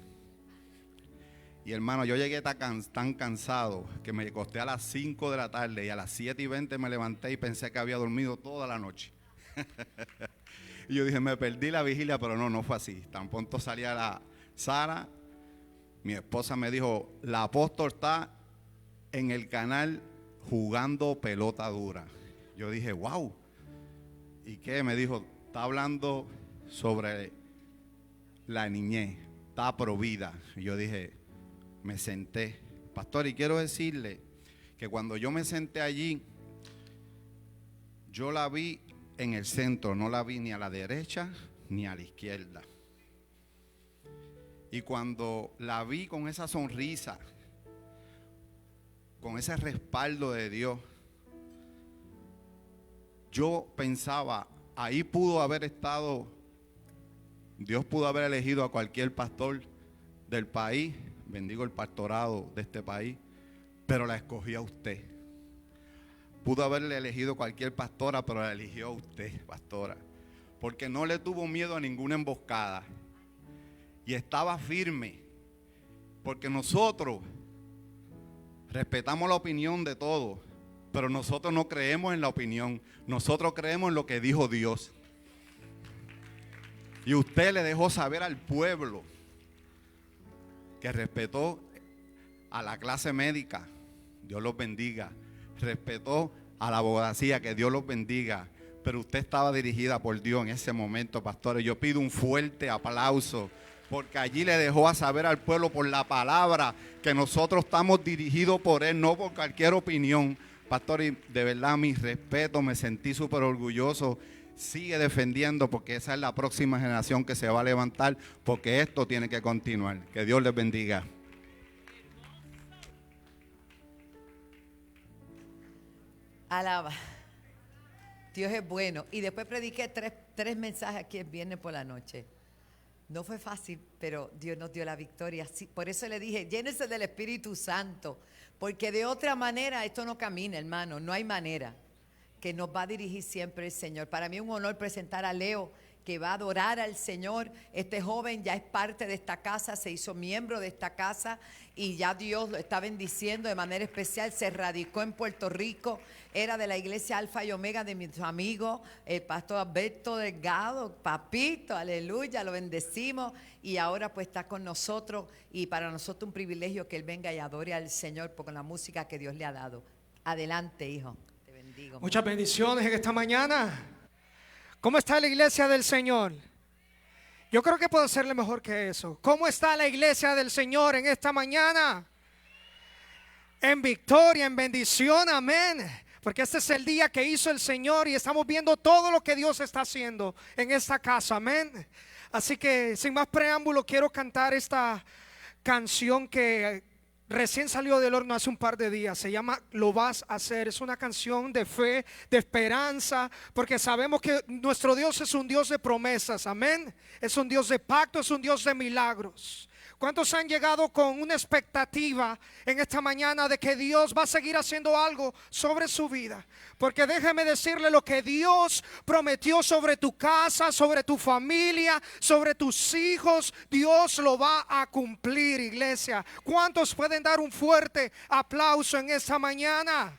Y hermano, yo llegué tan cansado que me acosté a las 5 de la tarde y a las 7:20 me levanté y pensé que había dormido toda la noche. Y yo dije, me perdí la vigilia, pero no fue así. Tan pronto salía la Sara, mi esposa me dijo: la apóstol está en el canal jugando pelota dura. Yo dije, wow. ¿Y qué? Me dijo, está hablando sobre la niñez, está provida. Y yo dije, me senté. Pastor, y quiero decirle que cuando yo me senté allí, yo la vi en el centro, no la vi ni a la derecha ni a la izquierda. Y cuando la vi con esa sonrisa, con ese respaldo de Dios, yo pensaba, ahí pudo haber estado, Dios pudo haber elegido a cualquier pastor del país, bendigo el pastorado de este país, pero la escogió a usted. Pudo haberle elegido cualquier pastora, pero la eligió a usted, pastora, porque no le tuvo miedo a ninguna emboscada y estaba firme, porque nosotros respetamos la opinión de todos, pero nosotros no creemos en la opinión, nosotros creemos en lo que dijo Dios. Y usted le dejó saber al pueblo que respetó a la clase médica, Dios los bendiga, respetó a la abogacía, que Dios los bendiga, pero usted estaba dirigida por Dios en ese momento, pastor. Y yo pido un fuerte aplauso, porque allí le dejó a saber al pueblo por la palabra que nosotros estamos dirigidos por Él, no por cualquier opinión. Pastor, y de verdad mi respeto, me sentí súper orgulloso. Sigue defendiendo, porque esa es la próxima generación que se va a levantar, porque esto tiene que continuar. Que Dios les bendiga. Alaba. Dios es bueno. Y después prediqué tres mensajes aquí el viernes por la noche. No fue fácil, pero Dios nos dio la victoria. Sí, por eso le dije, llénense del Espíritu Santo, porque de otra manera esto no camina, hermano. No hay manera, que nos va a dirigir siempre el Señor. Para mí es un honor presentar a Leo, que va a adorar al Señor. Este joven ya es parte de esta casa, se hizo miembro de esta casa y ya Dios lo está bendiciendo de manera especial. Se radicó en Puerto Rico, era de la iglesia Alfa y Omega de mis amigos, el pastor Alberto Delgado, papito, aleluya, lo bendecimos y ahora pues está con nosotros, y para nosotros un privilegio que él venga y adore al Señor con la música que Dios le ha dado. Adelante, hijo. Te bendigo. Muchas bendiciones en esta mañana. ¿Cómo está la iglesia del Señor? Yo creo que puedo hacerle mejor que eso. ¿Cómo está la iglesia del Señor en esta mañana? En victoria, en bendición, amén. Porque este es el día que hizo el Señor y estamos viendo todo lo que Dios está haciendo en esta casa, amén. Así que sin más preámbulo quiero cantar esta canción que recién salió del horno hace un par de días. Se llama Lo Vas a Hacer. Es una canción de fe, de esperanza, porque sabemos que nuestro Dios es un Dios de promesas, amén. Es un Dios de pacto, es un Dios de milagros. ¿Cuántos han llegado con una expectativa en esta mañana de que Dios va a seguir haciendo algo sobre su vida? Porque déjeme decirle, lo que Dios prometió sobre tu casa, sobre tu familia, sobre tus hijos, Dios lo va a cumplir, iglesia. ¿Cuántos pueden dar un fuerte aplauso en esta mañana?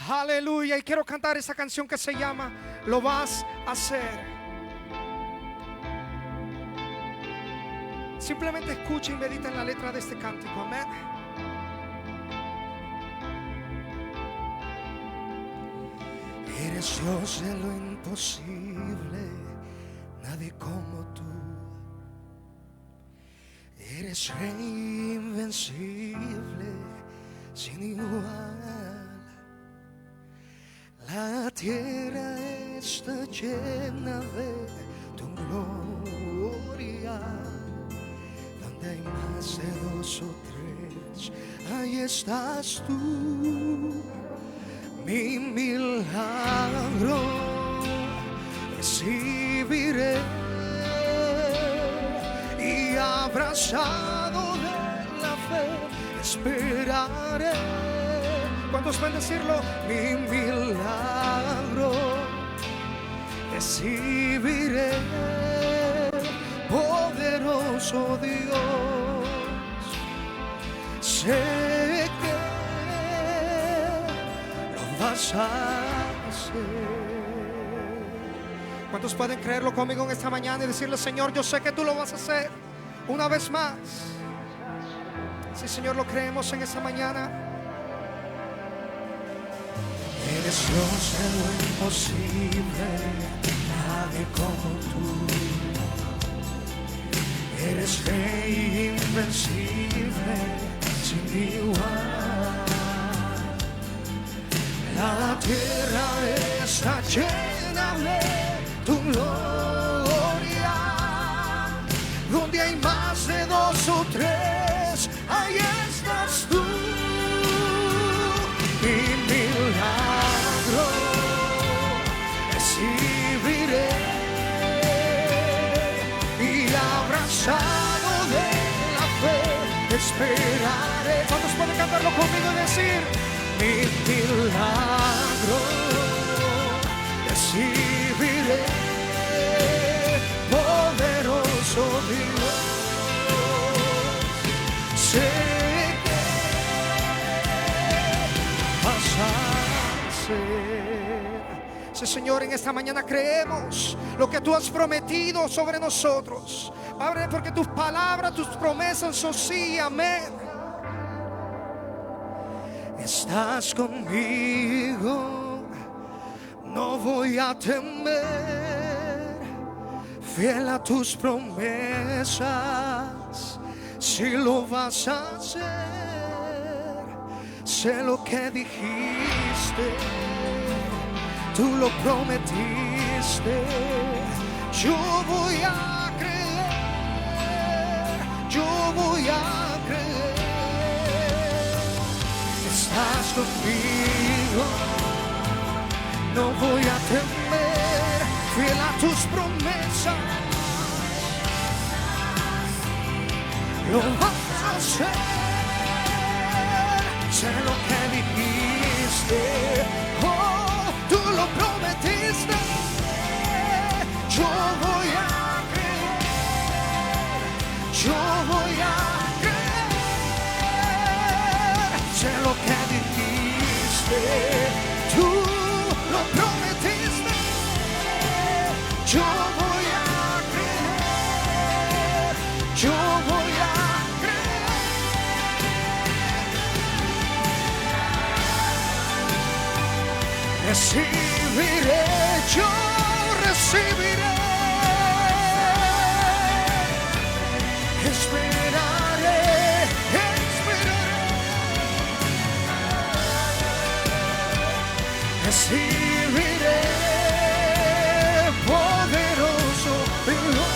Aleluya. Y quiero cantar esa canción que se llama Lo Vas a Hacer. Simplemente escucha y medita en la letra de este cántico, amén. Eres Dios de lo imposible, nadie como tú. Eres rey invencible, sin igual. La tierra está llena de tu gloria. Hay más de dos o tres, ahí estás tú, mi milagro recibiré y abrazado de la fe esperaré. ¿Cuántos pueden decirlo? Mi milagro recibiré. Poderoso Dios, sé que lo vas a hacer. ¿Cuántos pueden creerlo conmigo en esta mañana y decirle, Señor, yo sé que tú lo vas a hacer una vez más? Sí, Señor, lo creemos en esta mañana. Eres Dios de lo imposible, nadie como tú. Eres rey invencible, sin igual. La tierra está llena de tu gloria. Donde hay más de dos o tres, ahí estás tú. Mi milagro recibiré. Abrazado de la fe esperaré. ¿Cuántos pueden cantarlo conmigo y decir? Mi milagro recibiré. Poderoso Dios, sé que vas a hacer. Sí, Señor, en esta mañana creemos lo que tú has prometido sobre nosotros. Padre, porque tus palabras, tus promesas son sí, amén. Estás conmigo, no voy a temer, fiel a tus promesas, si lo vas a hacer, sé lo que dijiste, tú lo prometiste, yo voy a creer, yo voy a creer, estás conmigo. No voy a temer, fiel a tus promesas, lo vas a hacer, sé lo que dijiste, oh, tú lo prometiste, yo voy a creer, yo voy a creer, sé lo que dijiste, tú lo prometiste, yo voy a creer, yo voy a creer. Recibiré, yo recibiré, esperaré, esperaré. Recibiré, poderoso Dios.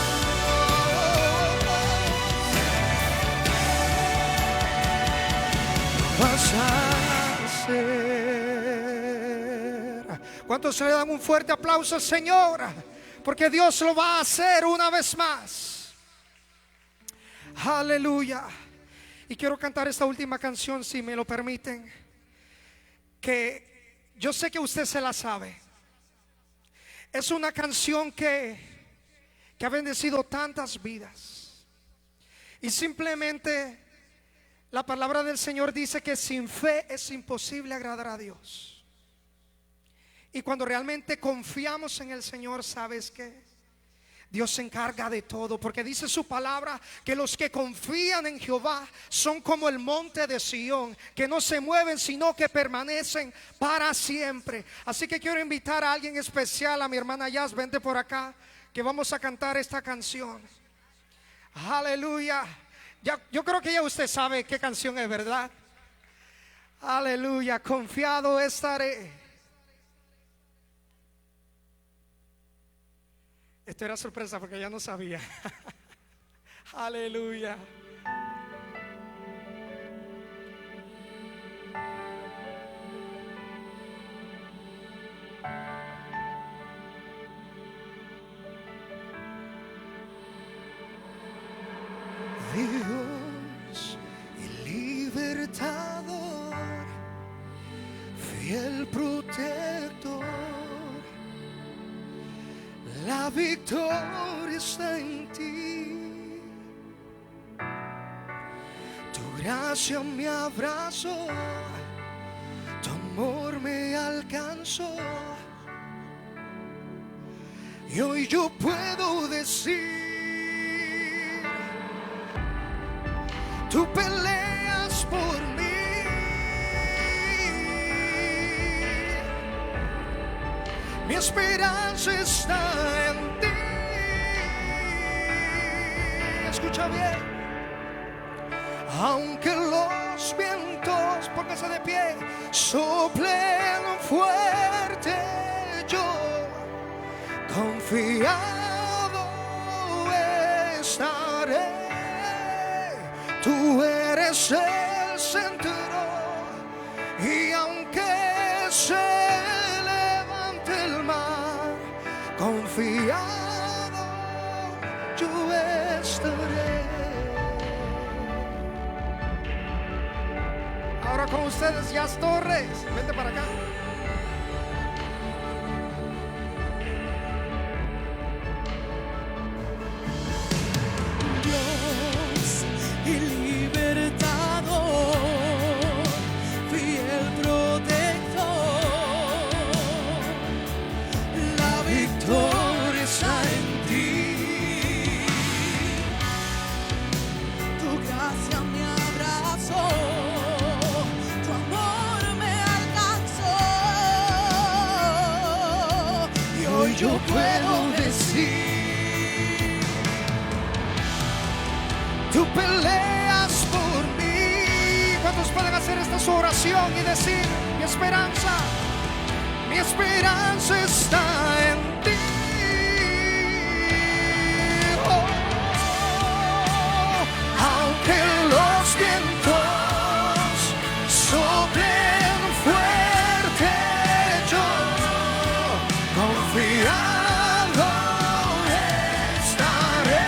Vas a hacer. ¿Cuántos le dan un fuerte aplauso al Señor? Porque Dios lo va a hacer una vez más. Aleluya. Y quiero cantar esta última canción, si me lo permiten, que yo sé que usted se la sabe. Es una canción que ha bendecido tantas vidas. Y simplemente la palabra del Señor dice que sin fe es imposible agradar a Dios. Y cuando realmente confiamos en el Señor, ¿sabes qué? Dios se encarga de todo, porque dice su palabra que los que confían en Jehová son como el monte de Sión, que no se mueven sino que permanecen para siempre. Así que quiero invitar a alguien especial, a mi hermana Yas, vente por acá, que vamos a cantar esta canción. Aleluya. Yo creo que ya usted sabe qué canción es, ¿verdad? Aleluya, confiado estaré. Esto era sorpresa porque ya no sabía. Aleluya. Dios, el libertador, fiel protector. La victoria está en ti. Tu gracia me abrazó, tu amor me alcanzó. Y hoy yo puedo decir, tú peleas por mí. Mi esperanza está en ti. Escucha bien. Aunque los vientos, póngase de pie, soplen fuerte, yo confiado estaré. Tú eres el centro, y aunque se confiado yo estaré. Ahora con ustedes, Yas Torres, vente para acá. Dios y libertador, fiel protector. La victoria está en ti. Tu gracia me abrazó, tu amor me alcanzó. yo puedo decir, tú peleas por mí. ¿Cuántos pueden hacer esta su oración y decir, mi esperanza está en ti? Oh, Aunque los vientos soplen fuerte, yo confiado estaré.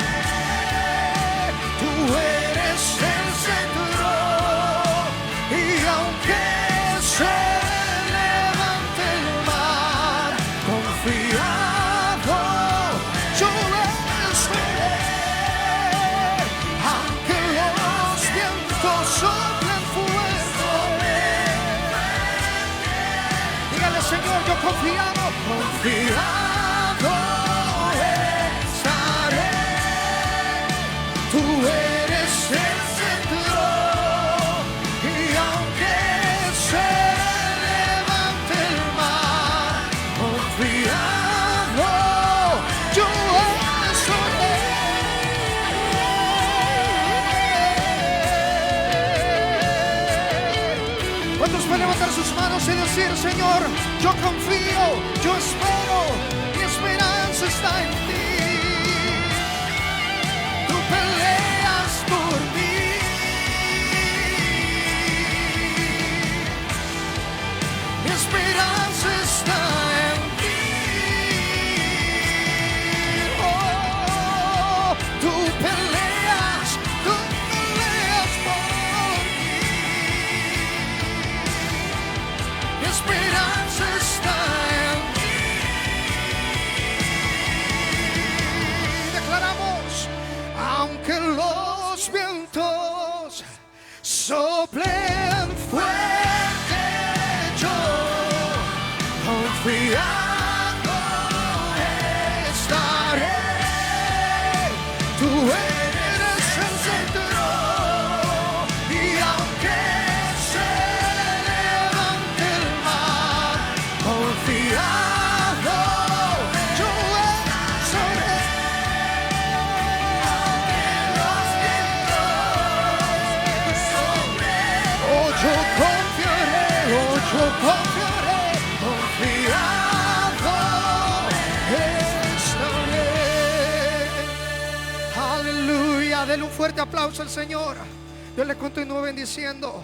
Tú eres el centro, y aunque se levante el mar, confiado yo estaré. Aunque los vientos soplen fuerte, dígale, Señor, yo confiado estaré. Tú eres el centro, y aunque se levante el mar, confiado yo estaré. ¿Cuántos pueden levantar sus manos y decir, Señor, yo confío, yo espero, mi esperanza está en ti? Tú peleas por mí. Mi esperanza está en ti. Oh, tú peleas por mí. Mi esperanza está en ti. Declaramos, Aunque los vientos soplen fuerte, yo confiado estaré. Tú eres el centro, y aunque se levante el mar, confiado yo estaré. Yo confiaré, confiado estaré. aleluya, denle un fuerte aplauso al Señor. Dios le continúe bendiciendo.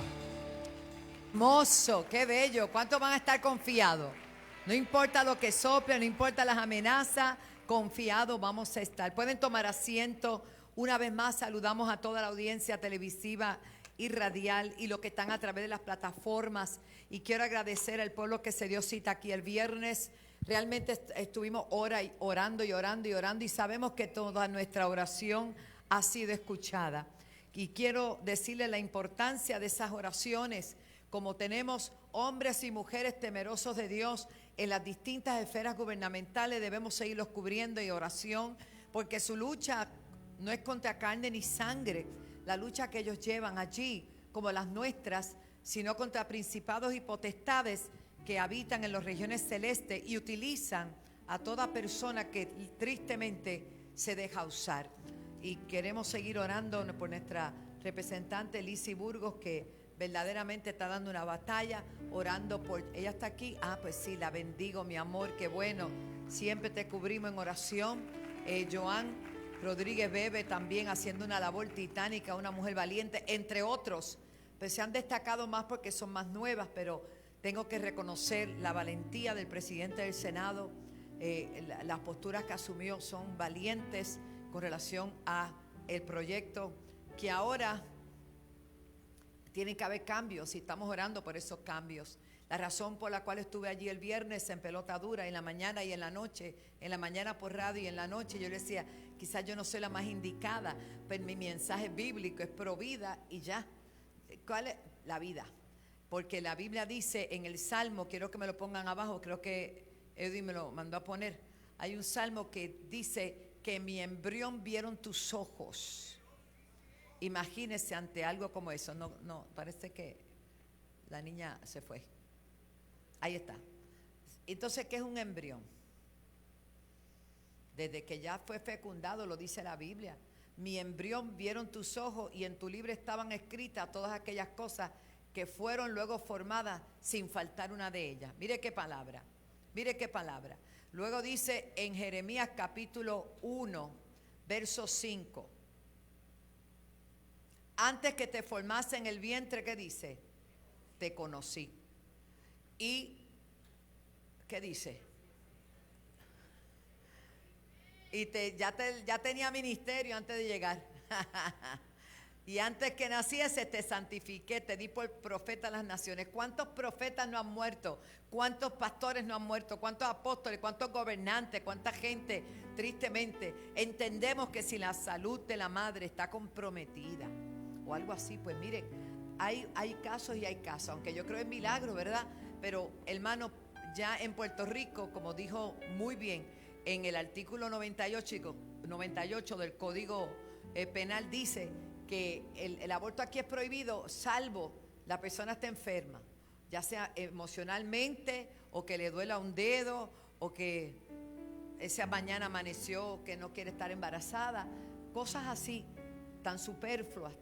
Hermoso, qué bello. ¿Cuántos van a estar confiados? No importa lo que sople, no importa las amenazas, confiados vamos a estar. Pueden tomar asiento. Una vez más saludamos a toda la audiencia televisiva y radial y los que están a través de las plataformas. Y quiero agradecer al pueblo que se dio cita aquí el viernes. Realmente estuvimos orando y sabemos que toda nuestra oración ha sido escuchada. Y quiero decirle la importancia de esas oraciones. Como tenemos hombres y mujeres temerosos de Dios en las distintas esferas gubernamentales, debemos seguirlos cubriendo en oración, porque su lucha no es contra carne ni sangre, la lucha que ellos llevan allí, como las nuestras, sino contra principados y potestades que habitan en las regiones celestes y utilizan a toda persona que tristemente se deja usar. Y queremos seguir orando por nuestra representante Lizy Burgos, que verdaderamente está dando una batalla, orando por... ¿Ella está aquí? Ah, pues sí, la bendigo, mi amor, qué bueno. Siempre te cubrimos en oración. Joan Rodríguez Bebe también haciendo una labor titánica, una mujer valiente, entre otros. Pues se han destacado más porque son más nuevas, pero tengo que reconocer la valentía del presidente del Senado. Las posturas que asumió son valientes con relación a el proyecto, que ahora tienen que haber cambios y estamos orando por esos cambios. La razón por la cual estuve allí el viernes en pelota dura, en la mañana y en la noche, en la mañana por radio y en la noche, yo le decía, quizás yo no soy la más indicada, pero mi mensaje bíblico es pro vida y ya. ¿Cuál es? La vida. Porque la Biblia dice en el Salmo, quiero que me lo pongan abajo, creo que Edwin me lo mandó a poner. Hay un Salmo que dice que mi embrión vieron tus ojos. Imagínese ante algo como eso. No, parece que la niña se fue. Ahí está. Entonces, ¿qué es un embrión? Desde que ya fue fecundado, lo dice la Biblia. Mi embrión vieron tus ojos y en tu libro estaban escritas todas aquellas cosas que fueron luego formadas sin faltar una de ellas. Mire qué palabra, mire qué palabra. Luego dice en Jeremías capítulo 1, verso 5. Antes que te formase en el vientre, ¿qué dice? Te conocí. Y, ¿qué dice? Y ya tenía ministerio antes de llegar. Y antes que naciese te santifiqué, te di por profeta a las naciones. ¿Cuántos profetas no han muerto? ¿Cuántos pastores no han muerto? ¿Cuántos apóstoles? ¿Cuántos gobernantes? ¿Cuánta gente? Tristemente, entendemos que si la salud de la madre está comprometida o algo así, pues miren, hay casos y hay casos, aunque yo creo en milagros, ¿verdad? Pero hermano, ya en Puerto Rico, como dijo muy bien, en el artículo 98 del Código Penal dice que el aborto aquí es prohibido salvo la persona esté enferma, ya sea emocionalmente o que le duela un dedo o que esa mañana amaneció que no quiere estar embarazada, cosas así tan superfluas,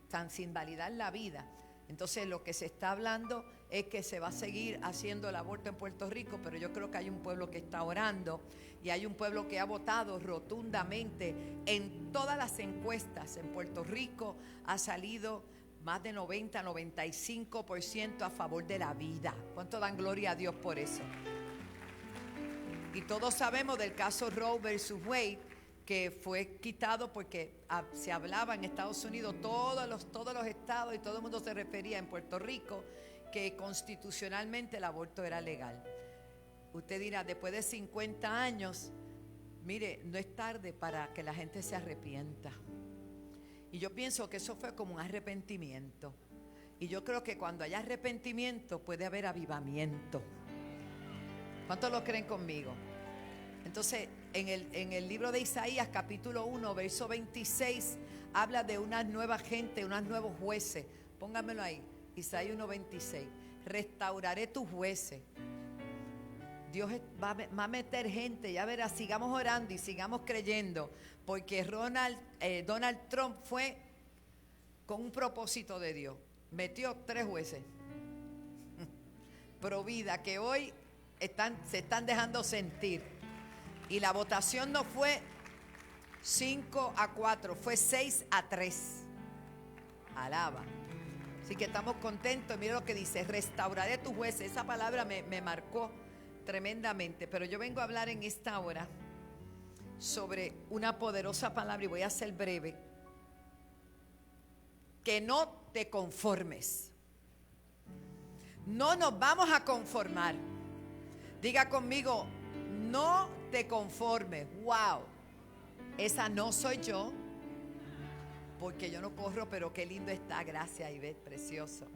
tan sin validar la vida. Entonces lo que se está hablando es que se va a seguir haciendo el aborto en Puerto Rico, pero yo creo que hay un pueblo que está orando y hay un pueblo que ha votado rotundamente. En todas las encuestas en Puerto Rico ha salido más de 90-95% a favor de la vida. ¿Cuánto dan gloria a Dios por eso? Y todos sabemos del caso Roe versus Wade, que fue quitado porque se hablaba en Estados Unidos, todos los estados y todo el mundo se refería en Puerto Rico que constitucionalmente el aborto era legal. Usted dirá, después de 50 años, mire, no es tarde para que la gente se arrepienta. Y yo pienso que eso fue como un arrepentimiento. Y yo creo que cuando hay arrepentimiento puede haber avivamiento. ¿Cuántos lo creen conmigo? Entonces, en el libro de Isaías, capítulo 1, verso 26, habla de una nueva gente, unos nuevos jueces. Póngamelo ahí, Isaías 1, 26. Restauraré tus jueces. Dios va a meter gente, ya verás, sigamos orando y sigamos creyendo, porque Donald Trump fue con un propósito de Dios. Metió 3 jueces pro vida que hoy se están dejando sentir. Y la votación no fue 5-4, fue 6-3. Alaba. Así que estamos contentos. Mira lo que dice, restauraré tus jueces. Esa palabra me marcó tremendamente. Pero yo vengo a hablar en esta hora sobre una poderosa palabra y voy a ser breve. Que no te conformes. No nos vamos a conformar. Diga conmigo, no te conformes. Wow, esa no soy yo, porque yo no corro, pero qué lindo está. Gracias, Ivette, precioso.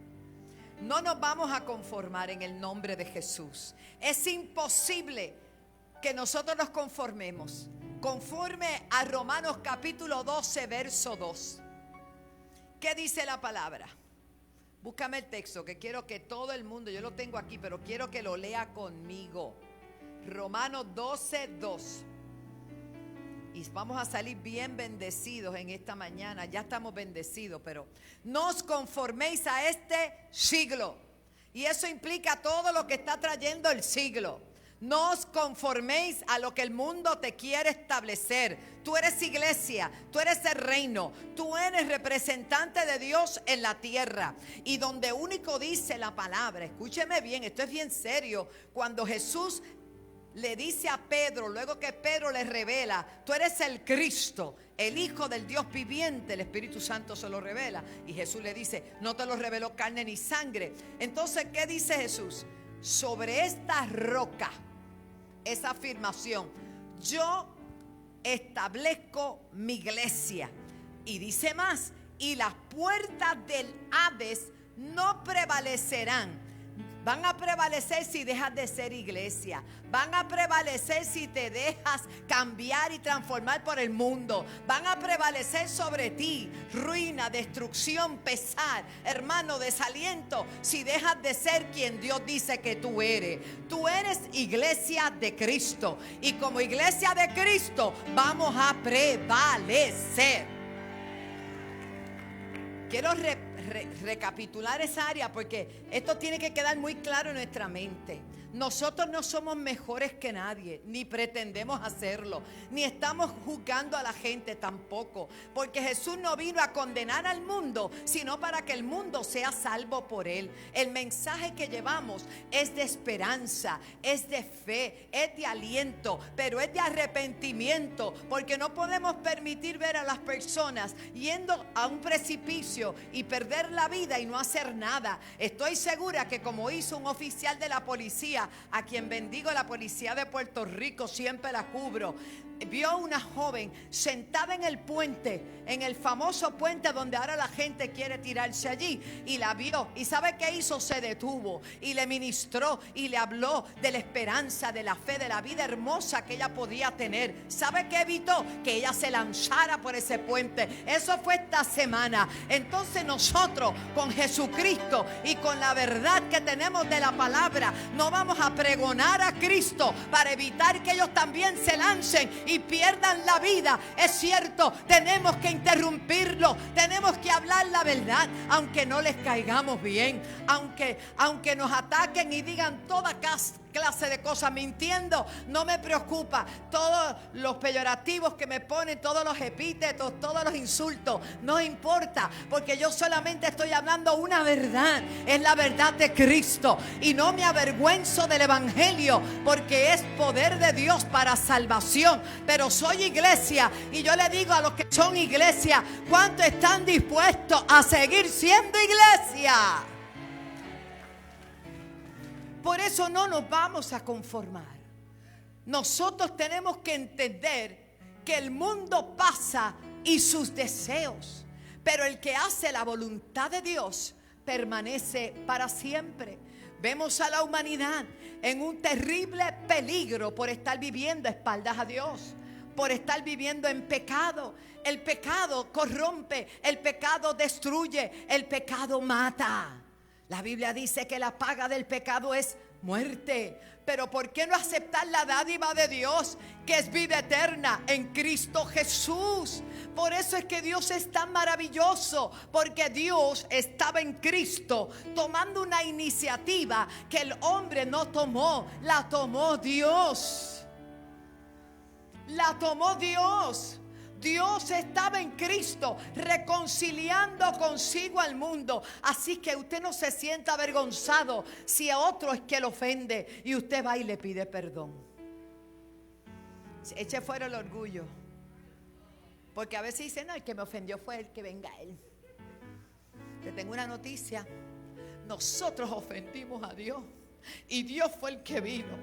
No nos vamos a conformar en el nombre de Jesús. Es imposible que nosotros nos conformemos. Conforme a Romanos capítulo 12, verso 2. ¿Qué dice la palabra? Búscame el texto, que quiero que todo el mundo, yo lo tengo aquí, pero quiero que lo lea conmigo. Romanos 12, 2. Y vamos a salir bien bendecidos en esta mañana. Ya estamos bendecidos, pero no os conforméis a este siglo. Y eso implica todo lo que está trayendo el siglo. No os conforméis a lo que el mundo te quiere establecer. Tú eres iglesia, tú eres el reino, tú eres representante de Dios en la tierra. Y donde único dice la palabra, escúcheme bien, esto es bien serio, cuando Jesús le dice a Pedro, luego que Pedro le revela, tú eres el Cristo, el Hijo del Dios viviente, el Espíritu Santo se lo revela. Y Jesús le dice, no te lo reveló carne ni sangre. Entonces, ¿qué dice Jesús? Sobre esta roca, esa afirmación, yo establezco mi iglesia. Y dice más, y las puertas del Hades no prevalecerán Van a prevalecer si dejas de ser iglesia. Van a prevalecer si te dejas cambiar y transformar por el mundo. Van a prevalecer sobre ti ruina, destrucción, pesar, hermano, desaliento, si dejas de ser quien Dios dice que tú eres. Tú eres iglesia de Cristo. Y como iglesia de Cristo vamos a prevalecer. Quiero recapitular esa área porque esto tiene que quedar muy claro en nuestra mente. Nosotros no somos mejores que nadie, ni pretendemos hacerlo, ni estamos juzgando a la gente tampoco, porque Jesús no vino a condenar al mundo, sino para que el mundo sea salvo por él. El mensaje que llevamos es de esperanza, es de fe, es de aliento, pero es de arrepentimiento, porque no podemos permitir ver a las personas yendo a un precipicio y perder la vida y no hacer nada. Estoy segura que como hizo un oficial de la policía, a quien bendigo, la policía de Puerto Rico, siempre la cubro, vio una joven sentada en el puente, en el famoso puente donde ahora la gente quiere tirarse allí, y la vio, y ¿sabe qué hizo? Se detuvo y le ministró y le habló de la esperanza, de la fe, de la vida hermosa que ella podía tener. ¿Sabe qué evitó? Que ella se lanzara por ese puente. Eso fue esta semana. Entonces nosotros con Jesucristo y con la verdad que tenemos de la palabra, no vamos a pregonar a Cristo para evitar que ellos también se lancen y pierdan la vida. Es cierto, tenemos que interrumpirlo, tenemos que hablar la verdad, aunque no les caigamos bien, aunque nos ataquen y digan toda clase de cosas mintiendo, no me preocupa. Todos los peyorativos que me ponen, todos los epítetos, todos los insultos, no importa, porque yo solamente estoy hablando una verdad, es la verdad de Cristo, y no me avergüenzo del evangelio, porque es poder de Dios para salvación. Pero soy iglesia, y yo le digo a los que son iglesia, ¿cuántos están dispuestos a seguir siendo iglesia? Por eso no nos vamos a conformar. Nosotros tenemos que entender que el mundo pasa y sus deseos, pero el que hace la voluntad de Dios permanece para siempre. Vemos a la humanidad en un terrible peligro por estar viviendo a espaldas a Dios, por estar viviendo en pecado. El pecado corrompe, el pecado destruye, el pecado mata. La Biblia dice que la paga del pecado es muerte. Pero ¿por qué no aceptar la dádiva de Dios, que es vida eterna en Cristo Jesús? Por eso es que Dios es tan maravilloso, porque Dios estaba en Cristo tomando una iniciativa que el hombre no tomó, la tomó Dios. La tomó Dios. Dios estaba en Cristo reconciliando consigo al mundo. Así que usted no se sienta avergonzado si a otro es que le ofende y usted va y le pide perdón. Eche fuera el orgullo, porque a veces dicen, no, el que me ofendió fue el que venga él. Te tengo una noticia: nosotros ofendimos a Dios y Dios fue el que vino.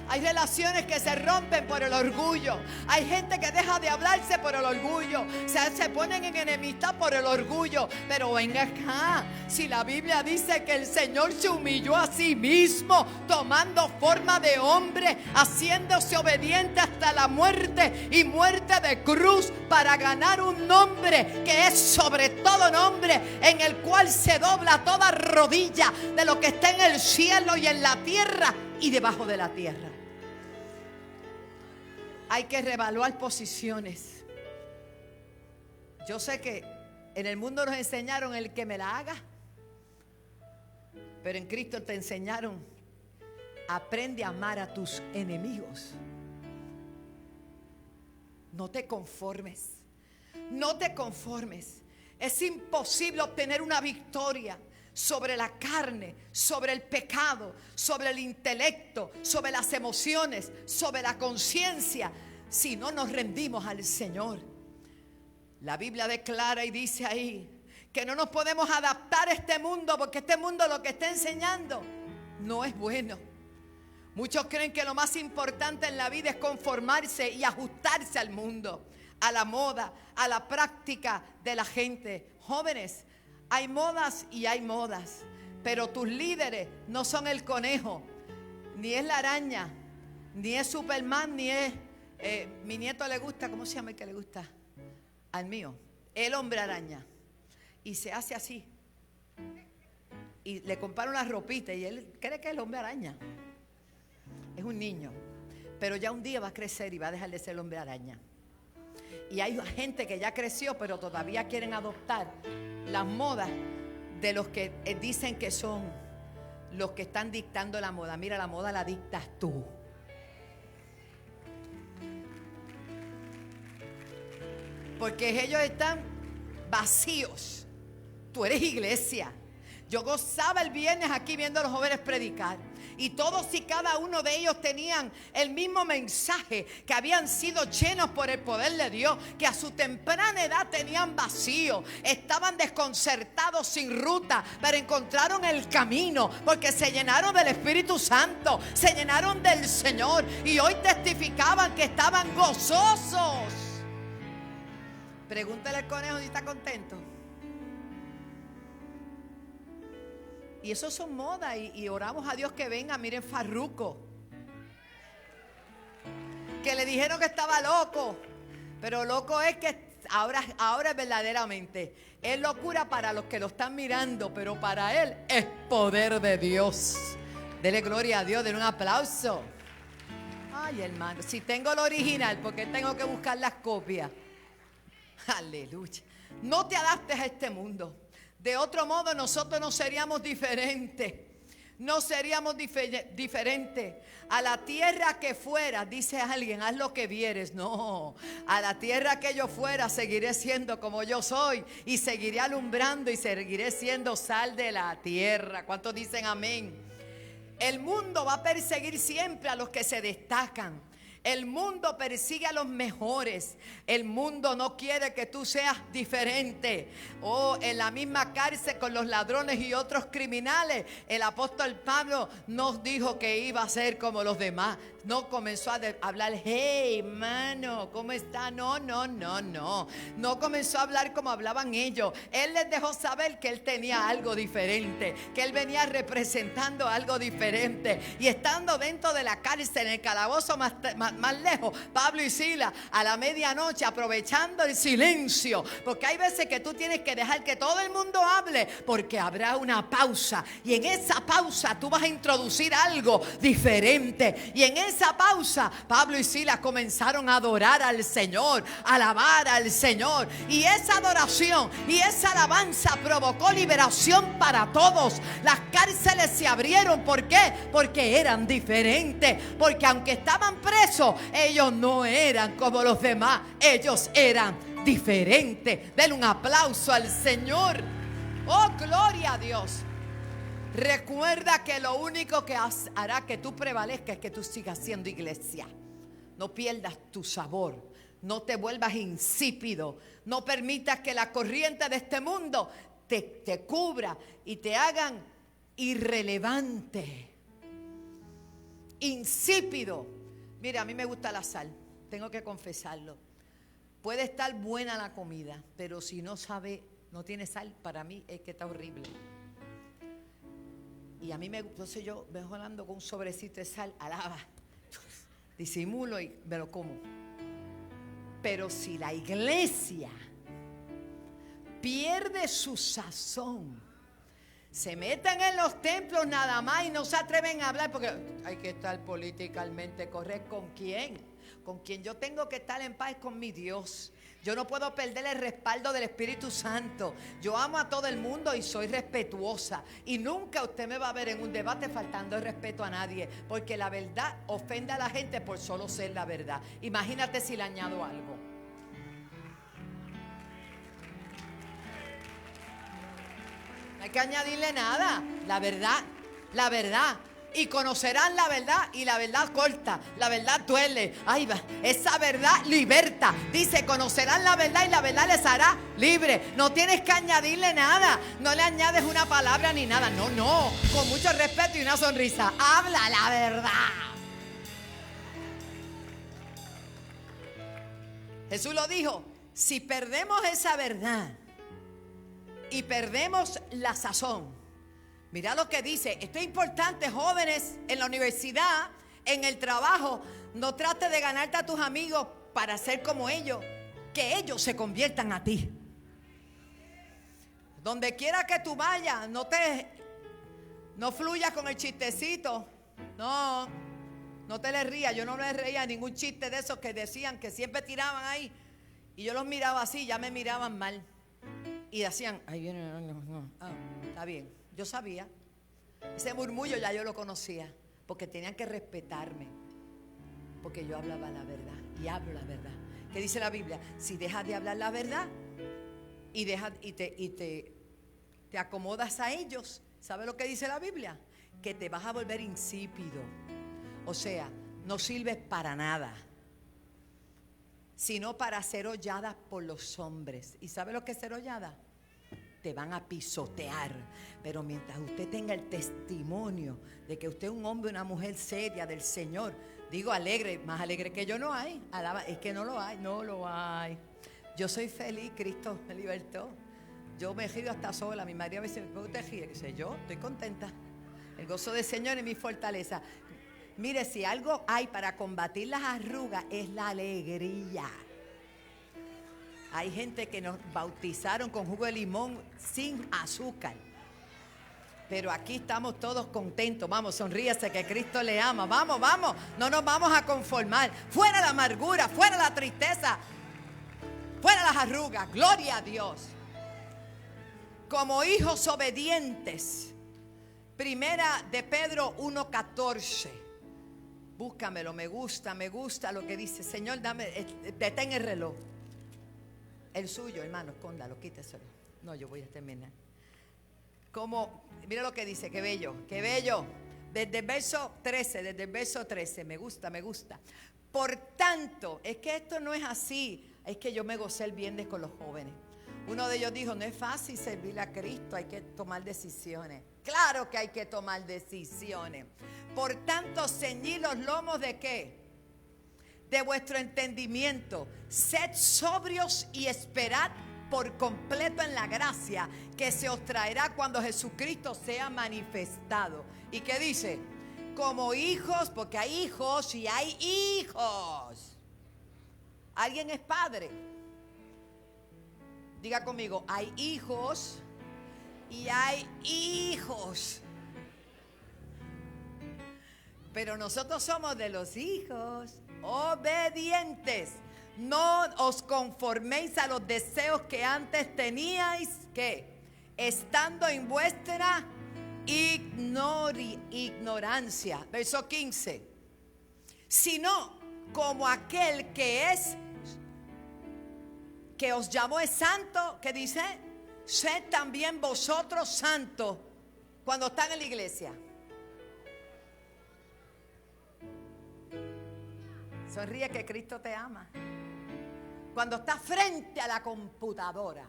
Hay relaciones que se rompen por el orgullo. Hay gente que deja de hablarse por el orgullo. Se ponen en enemistad por el orgullo. Pero venga acá, si la Biblia dice que el Señor se humilló a sí mismo, tomando forma de hombre, haciéndose obediente hasta la muerte y muerte de cruz, para ganar un nombre que es sobre todo nombre, en el cual se dobla toda rodilla de lo que está en el cielo y en la tierra y debajo de la tierra. Hay que reevaluar posiciones. Yo sé que en el mundo nos enseñaron el que me la haga, pero en Cristo te enseñaron: aprende a amar a tus enemigos. No te conformes. No te conformes. Es imposible obtener una victoria sobre la carne, sobre el pecado, sobre el intelecto, sobre las emociones, sobre la conciencia, si no nos rendimos al Señor. La Biblia declara y dice ahí que no nos podemos adaptar a este mundo, porque este mundo lo que está enseñando no es bueno. Muchos creen que lo más importante en la vida es conformarse y ajustarse al mundo, a la moda, a la práctica de la gente. Jóvenes, Hay modas y hay modas, pero tus líderes no son el conejo, ni es la araña, ni es Superman, ni es... mi nieto le gusta, ¿cómo se llama el que le gusta? Al mío, el hombre araña. Y se hace así. Y le compara una ropita y él cree que es el hombre araña. Es un niño. Pero ya un día va a crecer y va a dejar de ser el hombre araña. Y hay gente que ya creció, pero todavía quieren adoptar las modas de los que dicen que son los que están dictando la moda. Mira, la moda la dictas tú. Porque ellos están vacíos. Tú eres iglesia. Yo gozaba el viernes aquí viendo a los jóvenes predicar. Y todos y cada uno de ellos tenían el mismo mensaje, que habían sido llenos por el poder de Dios, que a su temprana edad tenían vacío, estaban desconcertados, sin ruta, pero encontraron el camino, porque se llenaron del Espíritu Santo, se llenaron del Señor, y hoy testificaban que estaban gozosos. Pregúntale al conejo si está contento. Y eso son modas, y oramos a Dios que venga. Miren Farruko, que le dijeron que estaba loco, pero loco es que ahora es verdaderamente. Es locura para los que lo están mirando, pero para él es poder de Dios. Dele gloria a Dios, denle un aplauso. Ay, hermano, si tengo el original, ¿por qué tengo que buscar las copias? Aleluya. No te adaptes a este mundo. De otro modo nosotros no seríamos diferentes. No seríamos diferentes. A la tierra que fuera, dice alguien, haz lo que vieres. No, a la tierra que yo fuera seguiré siendo como yo soy, y seguiré alumbrando y seguiré siendo sal de la tierra. ¿Cuántos dicen amén? El mundo va a perseguir siempre a los que se destacan. El mundo persigue a los mejores. El mundo no quiere que tú seas diferente. En la misma cárcel con los ladrones y otros criminales, el apóstol Pablo nos dijo que iba a ser como los demás. No comenzó a hablar, hey, hermano, ¿cómo está? No. No comenzó a hablar como hablaban ellos. Él les dejó saber que él tenía algo diferente, que él venía representando algo diferente. Y estando dentro de la cárcel, en el calabozo más lejos, Pablo y Silas, a la medianoche, aprovechando el silencio, porque hay veces que tú tienes que dejar que todo el mundo hable, porque habrá una pausa, y en esa pausa tú vas a introducir algo diferente. Y en esa pausa, Pablo y Silas comenzaron a adorar al Señor, a alabar al Señor, y esa adoración y esa alabanza provocó liberación para todos. Las cárceles se abrieron. ¿Por qué? Porque eran diferentes, porque aunque estaban presos, ellos no eran como los demás, ellos eran diferentes. Denle un aplauso al Señor. Oh, gloria a Dios. Recuerda que lo único que hará que tú prevalezcas es que tú sigas siendo iglesia. No pierdas tu sabor, no te vuelvas insípido, no permitas que la corriente de este mundo te cubra y te hagan irrelevante, insípido. Mira, a mí me gusta la sal, tengo que confesarlo. Puede estar buena la comida, pero si no tiene sal, para mí es que está horrible. Y a mí entonces yo me ando con un sobrecito de sal, alaba, disimulo y me lo como. Pero si la iglesia pierde su sazón, se meten en los templos nada más y no se atreven a hablar, porque hay que estar políticamente correcto. ¿Con quién? Con quien yo tengo que estar en paz es con mi Dios. Yo no puedo perder el respaldo del Espíritu Santo. Yo amo a todo el mundo y soy respetuosa. Y nunca usted me va a ver en un debate faltando el respeto a nadie, porque la verdad ofende a la gente por solo ser la verdad. Imagínate si le añado algo. No hay que añadirle nada. La verdad. Y conocerán la verdad, y la verdad corta, la verdad duele. Ay, esa verdad liberta. Dice, conocerán la verdad y la verdad les hará libre. No tienes que añadirle nada. No le añades una palabra ni nada. No. Con mucho respeto y una sonrisa. Habla la verdad. Jesús lo dijo. Si perdemos esa verdad y perdemos la sazón. Mira lo que dice. Esto es importante, jóvenes, en la universidad, en el trabajo. No trates de ganarte a tus amigos para ser como ellos, que ellos se conviertan a ti. Donde quiera que tú vayas, no fluyas con el chistecito. No te le rías. Yo no le reía a ningún chiste de esos que decían, que siempre tiraban ahí. Y yo los miraba así, ya me miraban mal. Y decían, ahí viene, está bien. Yo sabía. Ese murmullo ya yo lo conocía. Porque tenían que respetarme. Porque yo hablaba la verdad. Y hablo la verdad. ¿Qué dice la Biblia? Si dejas de hablar la verdad y te acomodas a ellos, ¿sabe lo que dice la Biblia? Que te vas a volver insípido. O sea, no sirves para nada, sino para ser hollada por los hombres. ¿Y sabe lo que es ser hollada? Te van a pisotear. Pero mientras usted tenga el testimonio de que usted es un hombre, una mujer seria del Señor, digo alegre, más alegre que yo no hay. Es que no lo hay. Yo soy feliz, Cristo me libertó. Yo me río hasta sola. Mi marido me dice, ¿cómo te ríes? Dice, yo estoy contenta. El gozo del Señor es mi fortaleza. Mire, si algo hay para combatir las arrugas es la alegría. Hay gente que nos bautizaron con jugo de limón sin azúcar. Pero aquí estamos todos contentos. Vamos, sonríese que Cristo le ama. Vamos. No nos vamos a conformar. Fuera la amargura, fuera la tristeza, fuera las arrugas. Gloria a Dios. Como hijos obedientes. Primera de Pedro 1:14. Búscamelo, me gusta lo que dice. Señor, detén el reloj. El suyo, hermano, escóndalo, quíteselo. No, yo voy a terminar. Mira lo que dice, qué bello. Desde el verso 13, me gusta. Por tanto, es que esto no es así. Es que yo me gocé el viernes con los jóvenes. Uno de ellos dijo, no es fácil servirle a Cristo, hay que tomar decisiones. Claro que hay que tomar decisiones. Por tanto, ceñid los lomos ¿de qué? De vuestro entendimiento. Sed sobrios y esperad por completo en la gracia que se os traerá cuando Jesucristo sea manifestado. ¿Y qué dice? Como hijos, porque hay hijos y hay hijos. ¿Alguien es padre? Diga conmigo, hay hijos y hay hijos. Pero nosotros somos de los hijos obedientes. No os conforméis a los deseos que antes teníais, que estando en vuestra ignorancia. Verso 15. Sino como aquel que os llamó es santo, que dice, sed también vosotros santos cuando están en la iglesia. Sonríe que Cristo te ama. Cuando estás frente a la computadora,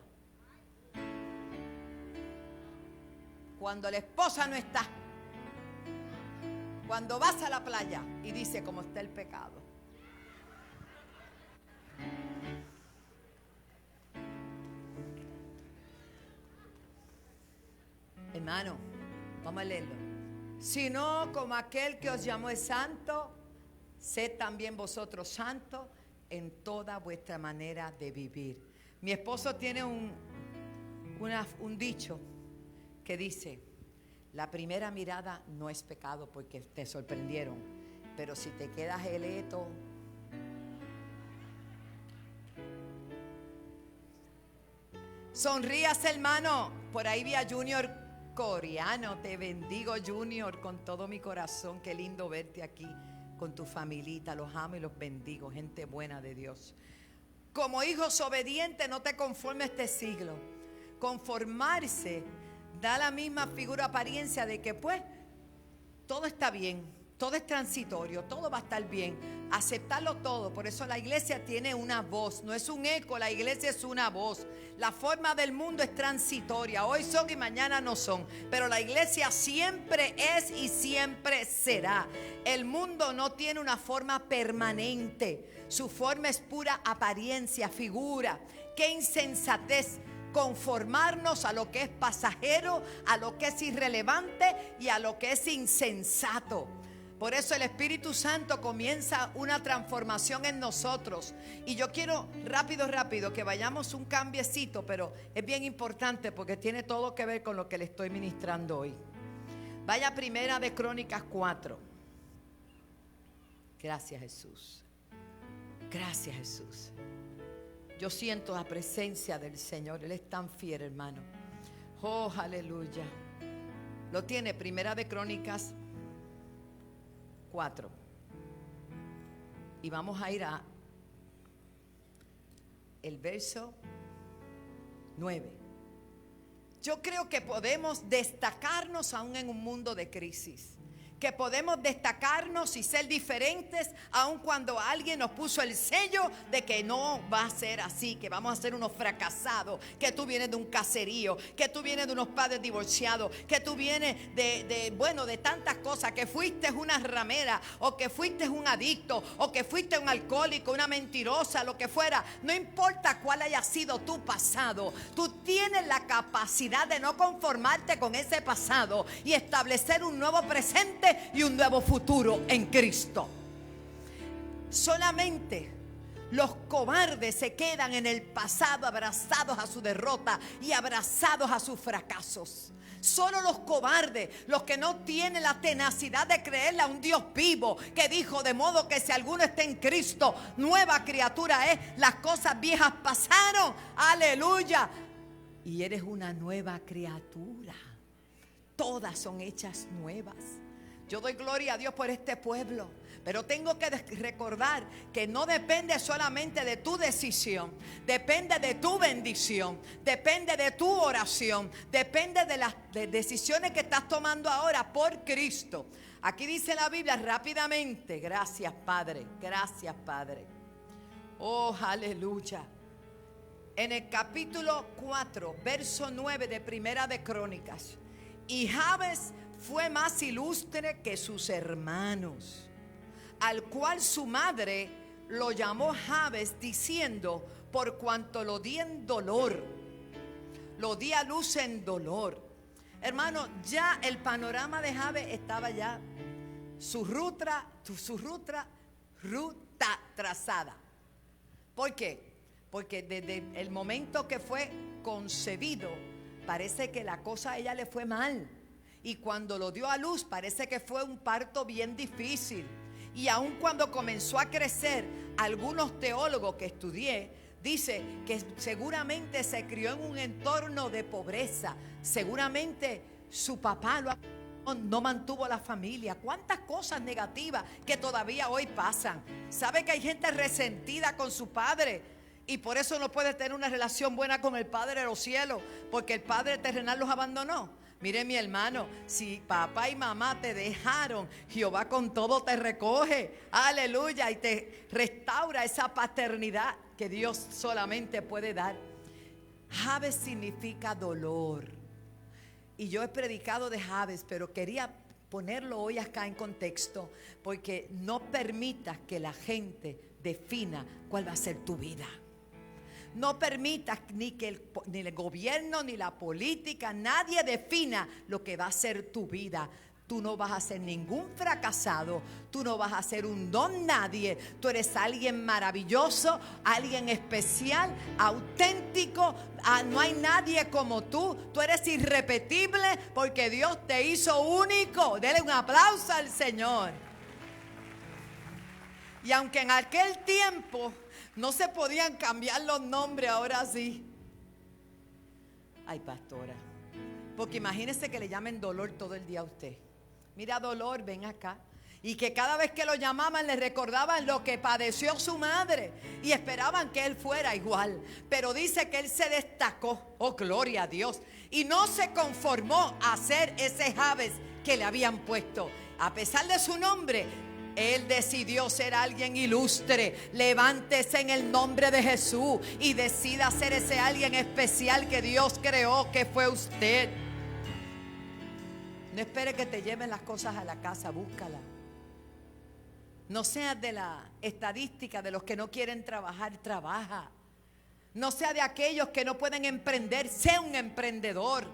cuando la esposa no está, cuando vas a la playa y dice cómo está el pecado. Hermano, vamos a leerlo. Sino como aquel que os llamó es santo, sed también vosotros santos en toda vuestra manera de vivir. Mi esposo tiene un dicho que dice, la primera mirada no es pecado porque te sorprendieron, pero si te quedas eleto, sonríase, hermano. Por ahí vi a Junior Coreano. Te bendigo, Junior, con todo mi corazón. Qué lindo verte aquí con tu familita. Los amo y los bendigo, gente buena de Dios. Como hijos obedientes, no te conformes a este siglo. Conformarse da la misma figura, apariencia de que pues todo está bien, todo es transitorio, todo va a estar bien. Aceptarlo todo. Por eso la iglesia tiene una voz, no es un eco, la iglesia es una voz. La forma del mundo es transitoria, hoy son y mañana no son, pero la iglesia siempre es y siempre será. El mundo no tiene una forma permanente, su forma es pura apariencia, figura. Qué insensatez conformarnos a lo que es pasajero, a lo que es irrelevante y a lo que es insensato. Por eso el Espíritu Santo comienza una transformación en nosotros. Y yo quiero rápido que vayamos un cambiecito, pero es bien importante porque tiene todo que ver con lo que le estoy ministrando hoy. Vaya a Primera de Crónicas 4. Gracias, Jesús. Gracias, Jesús. Yo siento la presencia del Señor. Él es tan fiel, hermano. Oh, aleluya. Lo tiene, Primera de Crónicas 4. Y vamos a ir a el verso 9. Yo creo que podemos destacarnos aún en un mundo de crisis. Que podemos destacarnos y ser diferentes aun cuando alguien nos puso el sello de que no va a ser así, que vamos a ser unos fracasados, que tú vienes de un caserío, que tú vienes de unos padres divorciados, que tú vienes de tantas cosas, que fuiste una ramera, o que fuiste un adicto, o que fuiste un alcohólico, una mentirosa, lo que fuera. No importa cuál haya sido tu pasado, tú tienes la capacidad de no conformarte con ese pasado y establecer un nuevo presente y un nuevo futuro en Cristo. Solamente los cobardes se quedan en el pasado, abrazados a su derrota y abrazados a sus fracasos. Solo los cobardes, los que no tienen la tenacidad de creerle a un Dios vivo, que dijo: de modo que si alguno está en Cristo, nueva criatura es, las cosas viejas pasaron, aleluya, y eres una nueva criatura. Todas son hechas nuevas. Yo doy gloria a Dios por este pueblo, pero tengo que recordar que no depende solamente de tu decisión, depende de tu bendición, depende de tu oración, depende de las decisiones que estás tomando ahora por Cristo. Aquí dice la Biblia rápidamente, gracias Padre, oh aleluya. En el capítulo 4, verso 9 de Primera de Crónicas: y Jabes fue más ilustre que sus hermanos, al cual su madre lo llamó Jabes, diciendo: por cuanto lo di en dolor, lo di a luz en dolor. Hermano, ya el panorama de Jabes estaba ya su ruta trazada. ¿Por qué? Porque desde el momento que fue concebido, parece que la cosa a ella le fue mal. Y cuando lo dio a luz, parece que fue un parto bien difícil. Y aun cuando comenzó a crecer, algunos teólogos que estudié dice que seguramente se crió en un entorno de pobreza. Seguramente su papá no mantuvo la familia. Cuántas cosas negativas que todavía hoy pasan. ¿Sabe que hay gente resentida con su padre? Y por eso no puede tener una relación buena con el Padre de los cielos, porque el Padre terrenal los abandonó. Mire, mi hermano, si papá y mamá te dejaron, Jehová con todo te recoge, aleluya, y te restaura esa paternidad que Dios solamente puede dar. Jabes significa dolor. Y yo he predicado de Jabes, pero quería ponerlo hoy acá en contexto, porque no permitas que la gente defina cuál va a ser tu vida. No permitas ni el gobierno ni la política, nadie defina lo que va a ser tu vida. Tú no vas a ser ningún fracasado, tú no vas a ser un don nadie. Tú eres alguien maravilloso, alguien especial, auténtico. No hay nadie como tú. Tú eres irrepetible porque Dios te hizo único. Dele un aplauso al Señor. Y aunque en aquel tiempo no se podían cambiar los nombres, ahora sí. Ay, pastora, porque imagínese que le llamen Dolor todo el día a usted. Mira, Dolor, ven acá. Y que cada vez que lo llamaban le recordaban lo que padeció su madre y esperaban que él fuera igual. Pero dice que él se destacó, oh gloria a Dios, y no se conformó a ser ese Jabes que le habían puesto. A pesar de su nombre, él decidió ser alguien ilustre. Levántese en el nombre de Jesús y decida ser ese alguien especial que Dios creó, que fue usted. No espere que te lleven las cosas a la casa, búscala. No seas de la estadística de los que no quieren trabajar, trabaja. No sea de aquellos que no pueden emprender. Sea un emprendedor.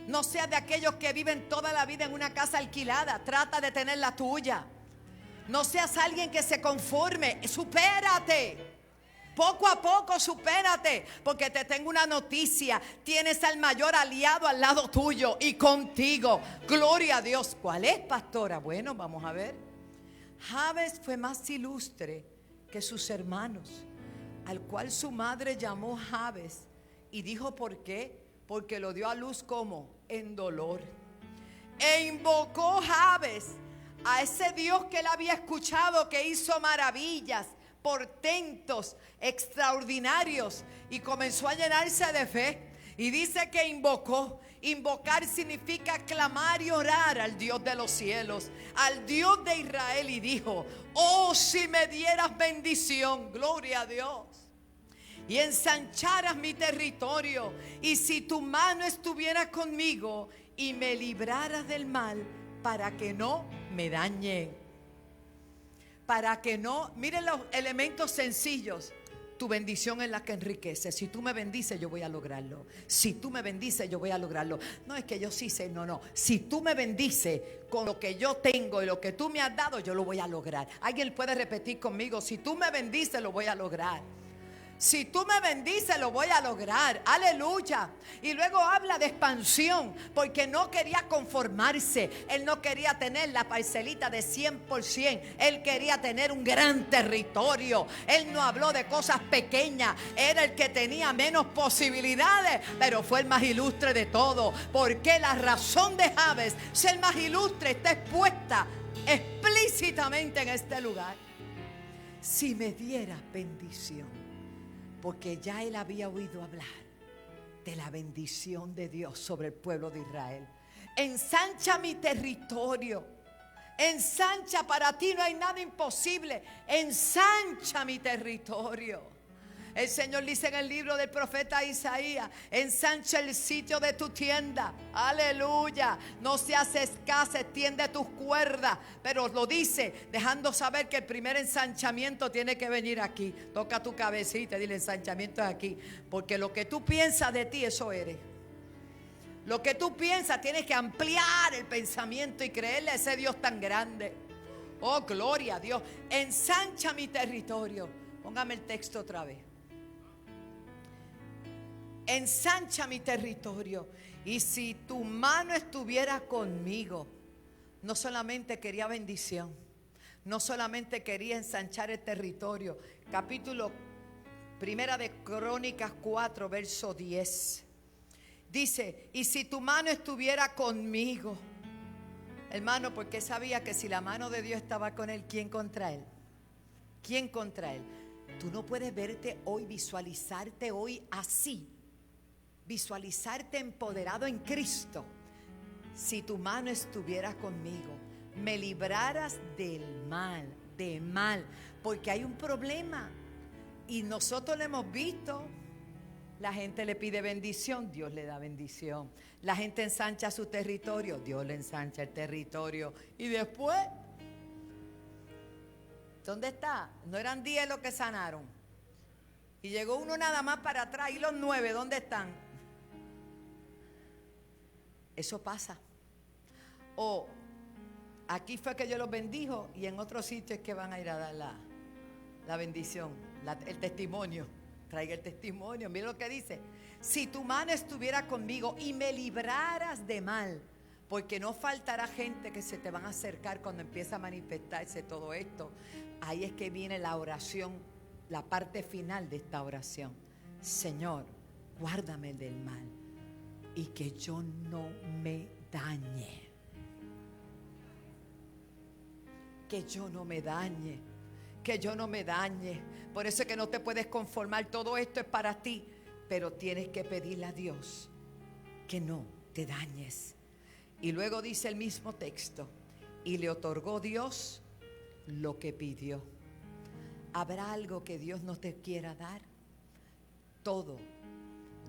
No sea de aquellos que viven toda la vida en una casa alquilada. Trata de tener la tuya. No seas alguien que se conforme. Supérate. Poco a poco supérate. Porque te tengo una noticia. Tienes al mayor aliado al lado tuyo y contigo. Gloria a Dios. ¿Cuál es, pastora? Bueno, vamos a ver. Jabes fue más ilustre que sus hermanos, al cual su madre llamó Jabes. Y dijo, ¿por qué? Porque lo dio a luz como en dolor. E invocó Jabes a ese Dios que él había escuchado, que hizo maravillas, portentos extraordinarios, y comenzó a llenarse de fe. Y dice que invocó. Invocar significa clamar y orar al Dios de los cielos, al Dios de Israel, y dijo, oh, si me dieras bendición, gloria a Dios, y ensancharas mi territorio, y si tu mano estuviera conmigo y me libraras del mal, para que no me dañe. Para que no, miren los elementos sencillos. Tu bendición es la que enriquece. Si tú me bendices, yo voy a lograrlo. Si tú me bendices, yo voy a lograrlo. No es que yo sí sé, no. Si tú me bendices con lo que yo tengo y lo que tú me has dado, yo lo voy a lograr. Alguien puede repetir conmigo: si tú me bendices, lo voy a lograr. Si tú me bendices, lo voy a lograr. Aleluya. Y luego habla de expansión, porque no quería conformarse. Él no quería tener la parcelita de 100%. Él quería tener un gran territorio. Él no habló de cosas pequeñas. Era el que tenía menos posibilidades, pero fue el más ilustre de todo. Porque la razón de Jabes ser más ilustre está expuesta explícitamente en este lugar. Si me dieras bendición. Porque ya él había oído hablar de la bendición de Dios sobre el pueblo de Israel. Ensancha mi territorio. Ensancha, para ti no hay nada imposible. Ensancha mi territorio. El Señor dice en el libro del profeta Isaías: ensancha el sitio de tu tienda. Aleluya. No seas escasa, extiende tus cuerdas. Pero lo dice dejando saber que el primer ensanchamiento tiene que venir aquí. Toca tu cabecita y dile: ensanchamiento es aquí. Porque lo que tú piensas de ti, eso eres. Lo que tú piensas, tienes que ampliar el pensamiento y creerle a ese Dios tan grande. Oh, gloria a Dios. Ensancha mi territorio. Póngame el texto otra vez. Ensancha mi territorio. Y si tu mano estuviera conmigo. No solamente quería bendición, no solamente quería ensanchar el territorio. Capítulo 1 de Crónicas 4, verso 10. Dice: y si tu mano estuviera conmigo. Hermano, porque sabía que si la mano de Dios estaba con él, ¿quién contra él? ¿Quién contra él? Tú no puedes verte hoy, visualizarte hoy así. Visualizarte empoderado en Cristo. Si tu mano estuviera conmigo, me libraras del mal, de mal. Porque hay un problema. Y nosotros lo hemos visto. La gente le pide bendición, Dios le da bendición. La gente ensancha su territorio, Dios le ensancha el territorio. Y después, ¿dónde está? No eran 10 los que sanaron. Y llegó uno nada más para atrás. ¿Y los 9 dónde están? Eso pasa. O aquí fue que Dios los bendijo y en otros sitios es que van a ir a dar la bendición, el testimonio. Traiga el testimonio. Mira lo que dice: si tu mano estuviera conmigo y me libraras de mal. Porque no faltará gente que se te van a acercar cuando empieza a manifestarse todo esto. Ahí es que viene la oración, la parte final de esta oración. Señor, guárdame del mal y que yo no me dañe. Que yo no me dañe. Que yo no me dañe. Por eso es que no te puedes conformar. Todo esto es para ti. Pero tienes que pedirle a Dios que no te dañes. Y luego dice el mismo texto: y le otorgó Dios lo que pidió. ¿Habrá algo que Dios no te quiera dar? Todo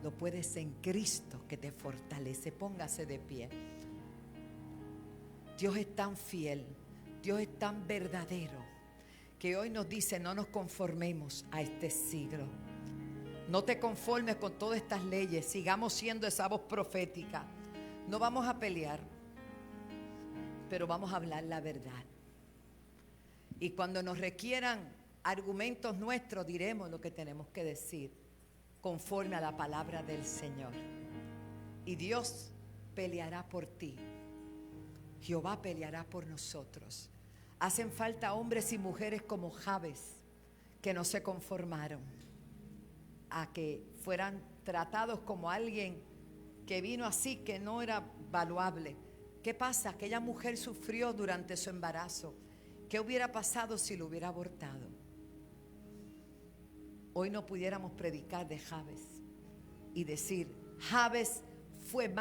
lo puedes en Cristo que te fortalece. Póngase de pie. Dios es tan fiel, Dios es tan verdadero, que hoy nos dice: no nos conformemos a este siglo. No te conformes con todas estas leyes. Sigamos siendo esa voz profética. No vamos a pelear, pero vamos a hablar la verdad. Y cuando nos requieran argumentos nuestros, diremos lo que tenemos que decir, conforme a la palabra del Señor. Y Dios peleará por ti. Jehová peleará por nosotros. Hacen falta hombres y mujeres como Jabes, que no se conformaron a que fueran tratados como alguien que vino así, que no era valuable. ¿Qué pasa? Aquella mujer sufrió durante su embarazo. ¿Qué hubiera pasado si lo hubiera abortado? Hoy no pudiéramos predicar de Jabes y decir, Jabes fue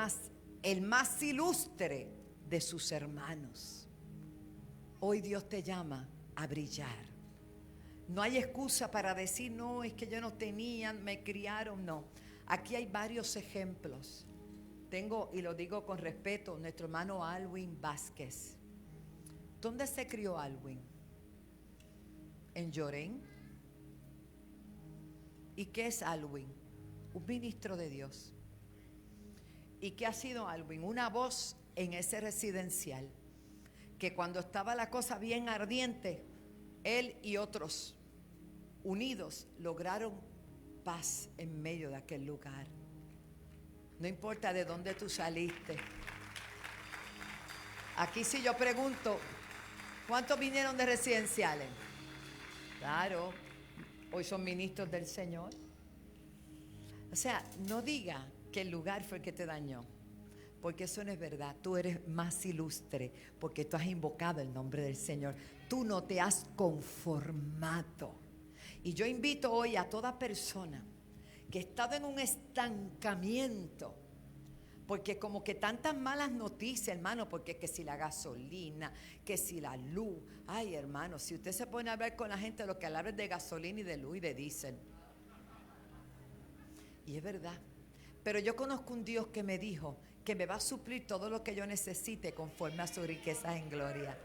el más ilustre de sus hermanos. Hoy Dios te llama a brillar. No hay excusa para decir, no, es que yo no tenía, me criaron, no. Aquí hay varios ejemplos. Tengo, y lo digo con respeto, nuestro hermano Alwin Vázquez. ¿Dónde se crió Alwin? En Llorén. ¿Y qué es Alwin? Un ministro de Dios. ¿Y qué ha sido Alwin? Una voz en ese residencial, que cuando estaba la cosa bien ardiente, él y otros unidos lograron paz en medio de aquel lugar. No importa de dónde tú saliste. Aquí si yo pregunto, ¿cuántos vinieron de residenciales? Claro, hoy son ministros del Señor. O sea, no diga que el lugar fue el que te dañó, porque eso no es verdad. Tú eres más ilustre porque tú has invocado el nombre del Señor. Tú no te has conformado. Y yo invito hoy a toda persona que ha estado en un estancamiento, porque como que tantas malas noticias, hermano, porque que si la gasolina, que si la luz. Ay, hermano, si usted se pone a hablar con la gente, lo que habla es de gasolina y de luz y de diésel. Y es verdad. Pero yo conozco un Dios que me dijo que me va a suplir todo lo que yo necesite conforme a sus riquezas en gloria.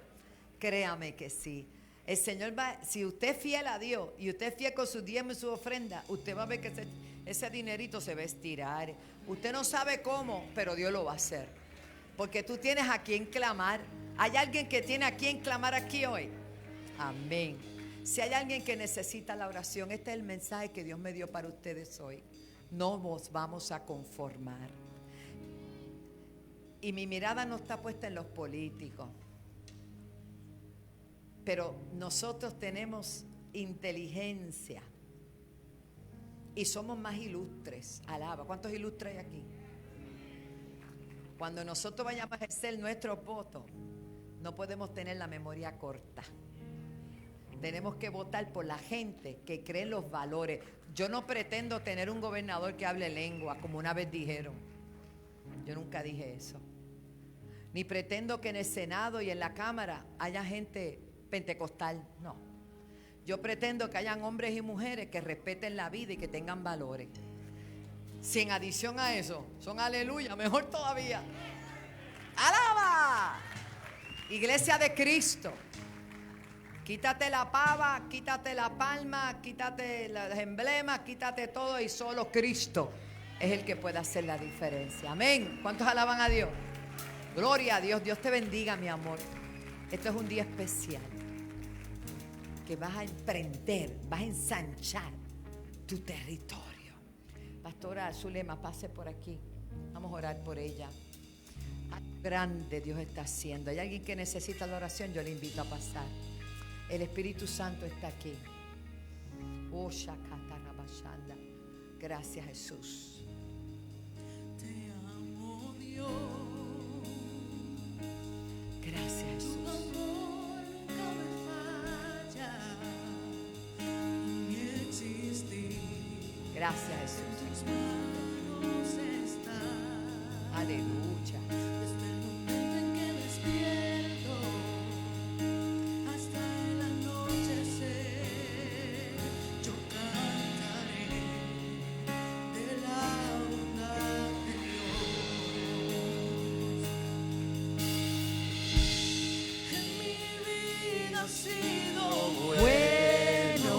Créame que sí. El Señor va, si usted es fiel a Dios y usted es fiel con su diezmo y su ofrenda, usted va a ver que ese dinerito se va a estirar. Usted no sabe cómo, pero Dios lo va a hacer. Porque tú tienes a quien clamar. ¿Hay alguien que tiene a quien clamar aquí hoy? Amén. Si hay alguien que necesita la oración, este es el mensaje que Dios me dio para ustedes hoy. No nos vamos a conformar. Y mi mirada no está puesta en los políticos. Pero nosotros tenemos inteligencia y somos más ilustres. Alaba. ¿Cuántos ilustres hay aquí? Cuando nosotros vayamos a ejercer nuestro voto, no podemos tener la memoria corta. Tenemos que votar por la gente que cree en los valores. Yo no pretendo tener un gobernador que hable lengua, como una vez dijeron. Yo nunca dije eso. Ni pretendo que en el Senado y en la Cámara haya gente pentecostal, no. Yo pretendo que hayan hombres y mujeres que respeten la vida y que tengan valores. Si en adición a eso son aleluya, mejor todavía. ¡Alaba! Iglesia de Cristo. Quítate la pava, quítate la palma, quítate los emblemas, quítate todo y solo Cristo es el que puede hacer la diferencia. Amén. ¿Cuántos alaban a Dios? Gloria a Dios. Dios te bendiga, mi amor. Esto es un día especial que vas a emprender, vas a ensanchar tu territorio. Pastora Zulema, pase por aquí. Vamos a orar por ella. Algo grande Dios está haciendo. Hay alguien que necesita la oración, yo le invito a pasar. El Espíritu Santo está aquí. Oh, Shakata Rabashanda. Gracias, Jesús. Te amo, Dios. Gracias, Jesús. Tu amor nunca me falla. En mi existir. Gracias, Jesús. En tus manos está. Aleluya. Desde el momento en que despierto hasta el anochecer, yo cantaré de la bondad de Dios. En mi vida ha sido bueno.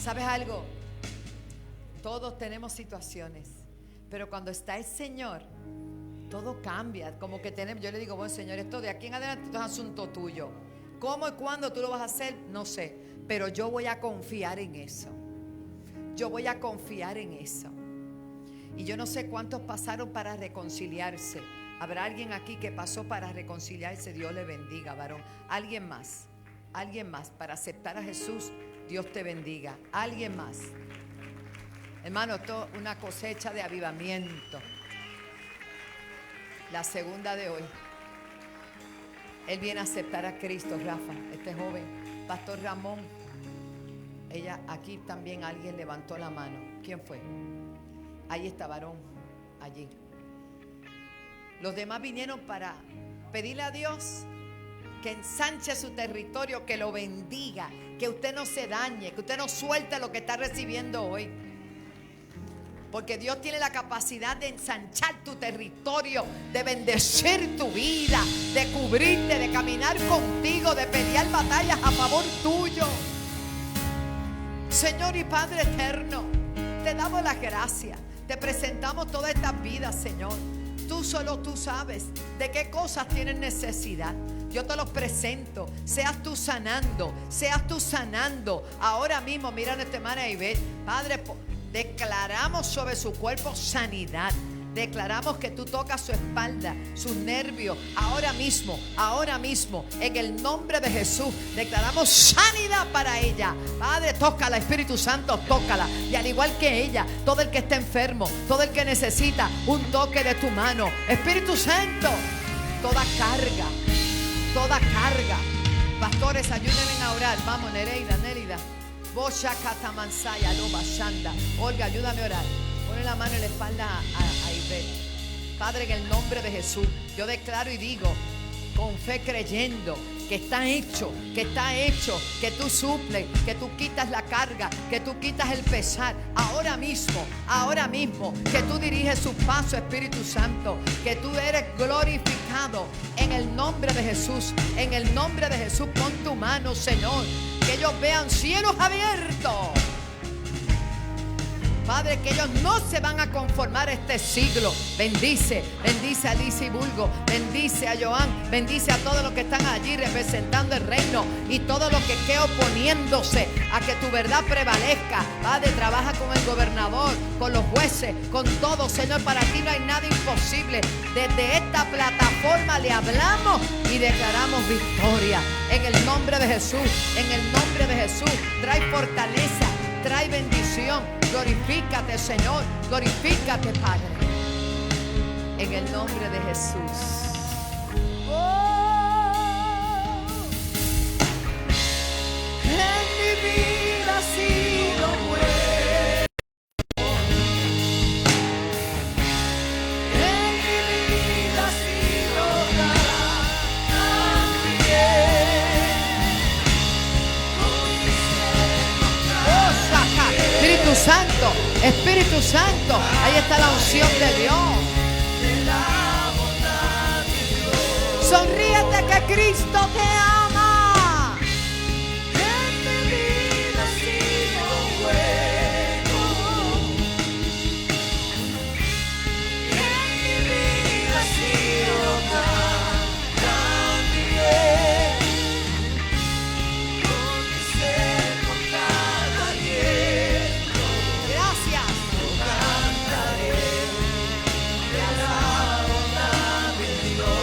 ¿Sabes algo? Todos tenemos situaciones, pero cuando está el Señor, todo cambia. Como que tenemos, yo le digo, bueno, Señor, esto de aquí en adelante esto es asunto tuyo. ¿Cómo y cuándo tú lo vas a hacer? No sé, pero yo voy a confiar en eso. Yo voy a confiar en eso. Y yo no sé cuántos pasaron para reconciliarse. ¿Habrá alguien aquí que pasó para reconciliarse? Dios le bendiga, varón. Alguien más para aceptar a Jesús. Dios te bendiga. Alguien más. Hermano, esto es una cosecha de avivamiento. La segunda de hoy. Él viene a aceptar a Cristo, Rafa, este joven. Pastor Ramón. Ella, aquí también alguien levantó la mano. ¿Quién fue? Ahí está, varón. Allí. Los demás vinieron para pedirle a Dios que ensanche su territorio, que lo bendiga, que usted no se dañe, que usted no suelte lo que está recibiendo hoy. Porque Dios tiene la capacidad de ensanchar tu territorio, de bendecir tu vida, de cubrirte, de caminar contigo, de pelear batallas a favor tuyo. Señor y Padre eterno, te damos las gracias. Te presentamos todas estas vidas, Señor. Solo tú sabes de qué cosas tienen necesidad. Yo te los presento. Seas tú sanando. Ahora mismo, mira a nuestra hermana Ivette. Padre, declaramos sobre su cuerpo sanidad. Declaramos que tú tocas su espalda, sus nervios. Ahora mismo, en el nombre de Jesús, declaramos sanidad para ella. Padre, tócala, Espíritu Santo, tócala. Y al igual que ella, todo el que está enfermo, todo el que necesita un toque de tu mano. Espíritu Santo, toda carga. Pastores, ayúdenme a orar. Vamos, Nérida. Bocha Catamansaya, Loba Shanda. Olga, ayúdame a orar. Pone la mano en la espalda a Ivette. Padre, en el nombre de Jesús, yo declaro y digo, con fe creyendo, que está hecho, que tú suples, que tú quitas la carga, que tú quitas el pesar. Ahora mismo, que tú diriges su paso, Espíritu Santo, que tú eres glorificado en el nombre de Jesús. En el nombre de Jesús, pon tu mano, Señor, que ellos vean cielos abiertos. Padre, que ellos no se van a conformar a este siglo. Bendice a Alicia y Bulgo, bendice a Joan, bendice a todos los que están allí representando el reino y todo lo que esté oponiéndose a que tu verdad prevalezca. Padre, trabaja con el gobernador, con los jueces, con todo, Señor. Para ti no hay nada imposible. Desde esta plataforma le hablamos y declaramos victoria. En el nombre de Jesús, trae fortaleza, trae bendición. Glorifícate, Señor, glorifícate, Padre, en el nombre de Jesús. Oh, en mi vida ha sido bueno, en mi vida ha sido Espíritu Santo, ahí está la unción de Dios. Sonríete que Cristo te ama. En mi vida ha sido bueno. En mi vida ha sido tan bien. Con mi ser, con cada día. Gracias. Cantaré de la bondad de Dios.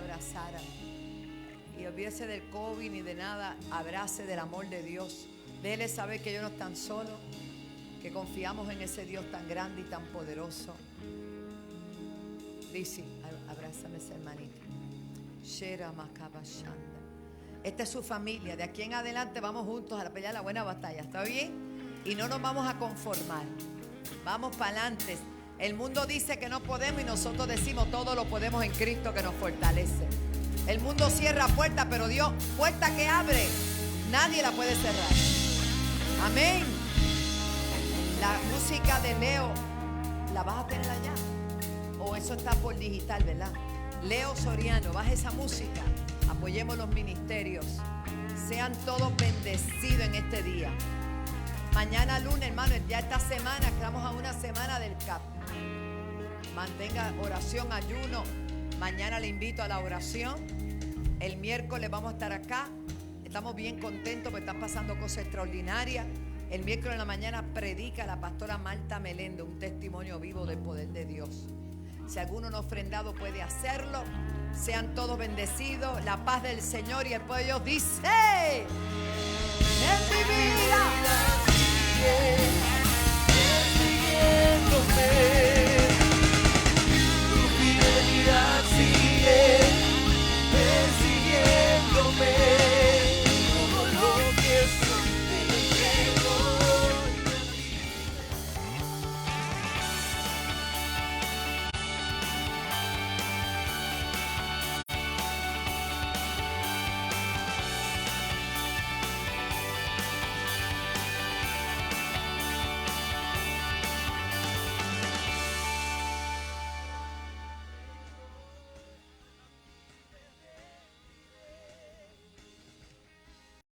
abrazaran. Y olvídese del COVID ni de nada. Abrace del amor de Dios. Déjele saber que ellos no están solos, que confiamos en ese Dios tan grande y tan poderoso. Dice, abrázame esa hermanita. Shera Makabashanda. Esta es su familia. De aquí en adelante vamos juntos a pelear la buena batalla. ¿Está bien? Y no nos vamos a conformar. Vamos para adelante. El mundo dice que no podemos y nosotros decimos todo lo podemos en Cristo que nos fortalece. El mundo cierra puertas, pero Dios, puerta que abre, nadie la puede cerrar. Amén. La música de Leo, ¿la vas a tener allá? O eso está por digital, ¿verdad? Leo Soriano, baja esa música. Apoyemos los ministerios. Sean todos bendecidos en este día. Mañana lunes, hermano, ya esta semana, estamos a una semana del CAP. Mantenga oración, ayuno. Mañana le invito a la oración. El miércoles vamos a estar acá. Estamos bien contentos porque están pasando cosas extraordinarias. El miércoles en la mañana predica la pastora Marta Melendo, un testimonio vivo del poder de Dios. Si alguno no ha ofrendado puede hacerlo. Sean todos bendecidos. La paz del Señor y el pueblo de Dios dice: en mi vida, siguiéndome.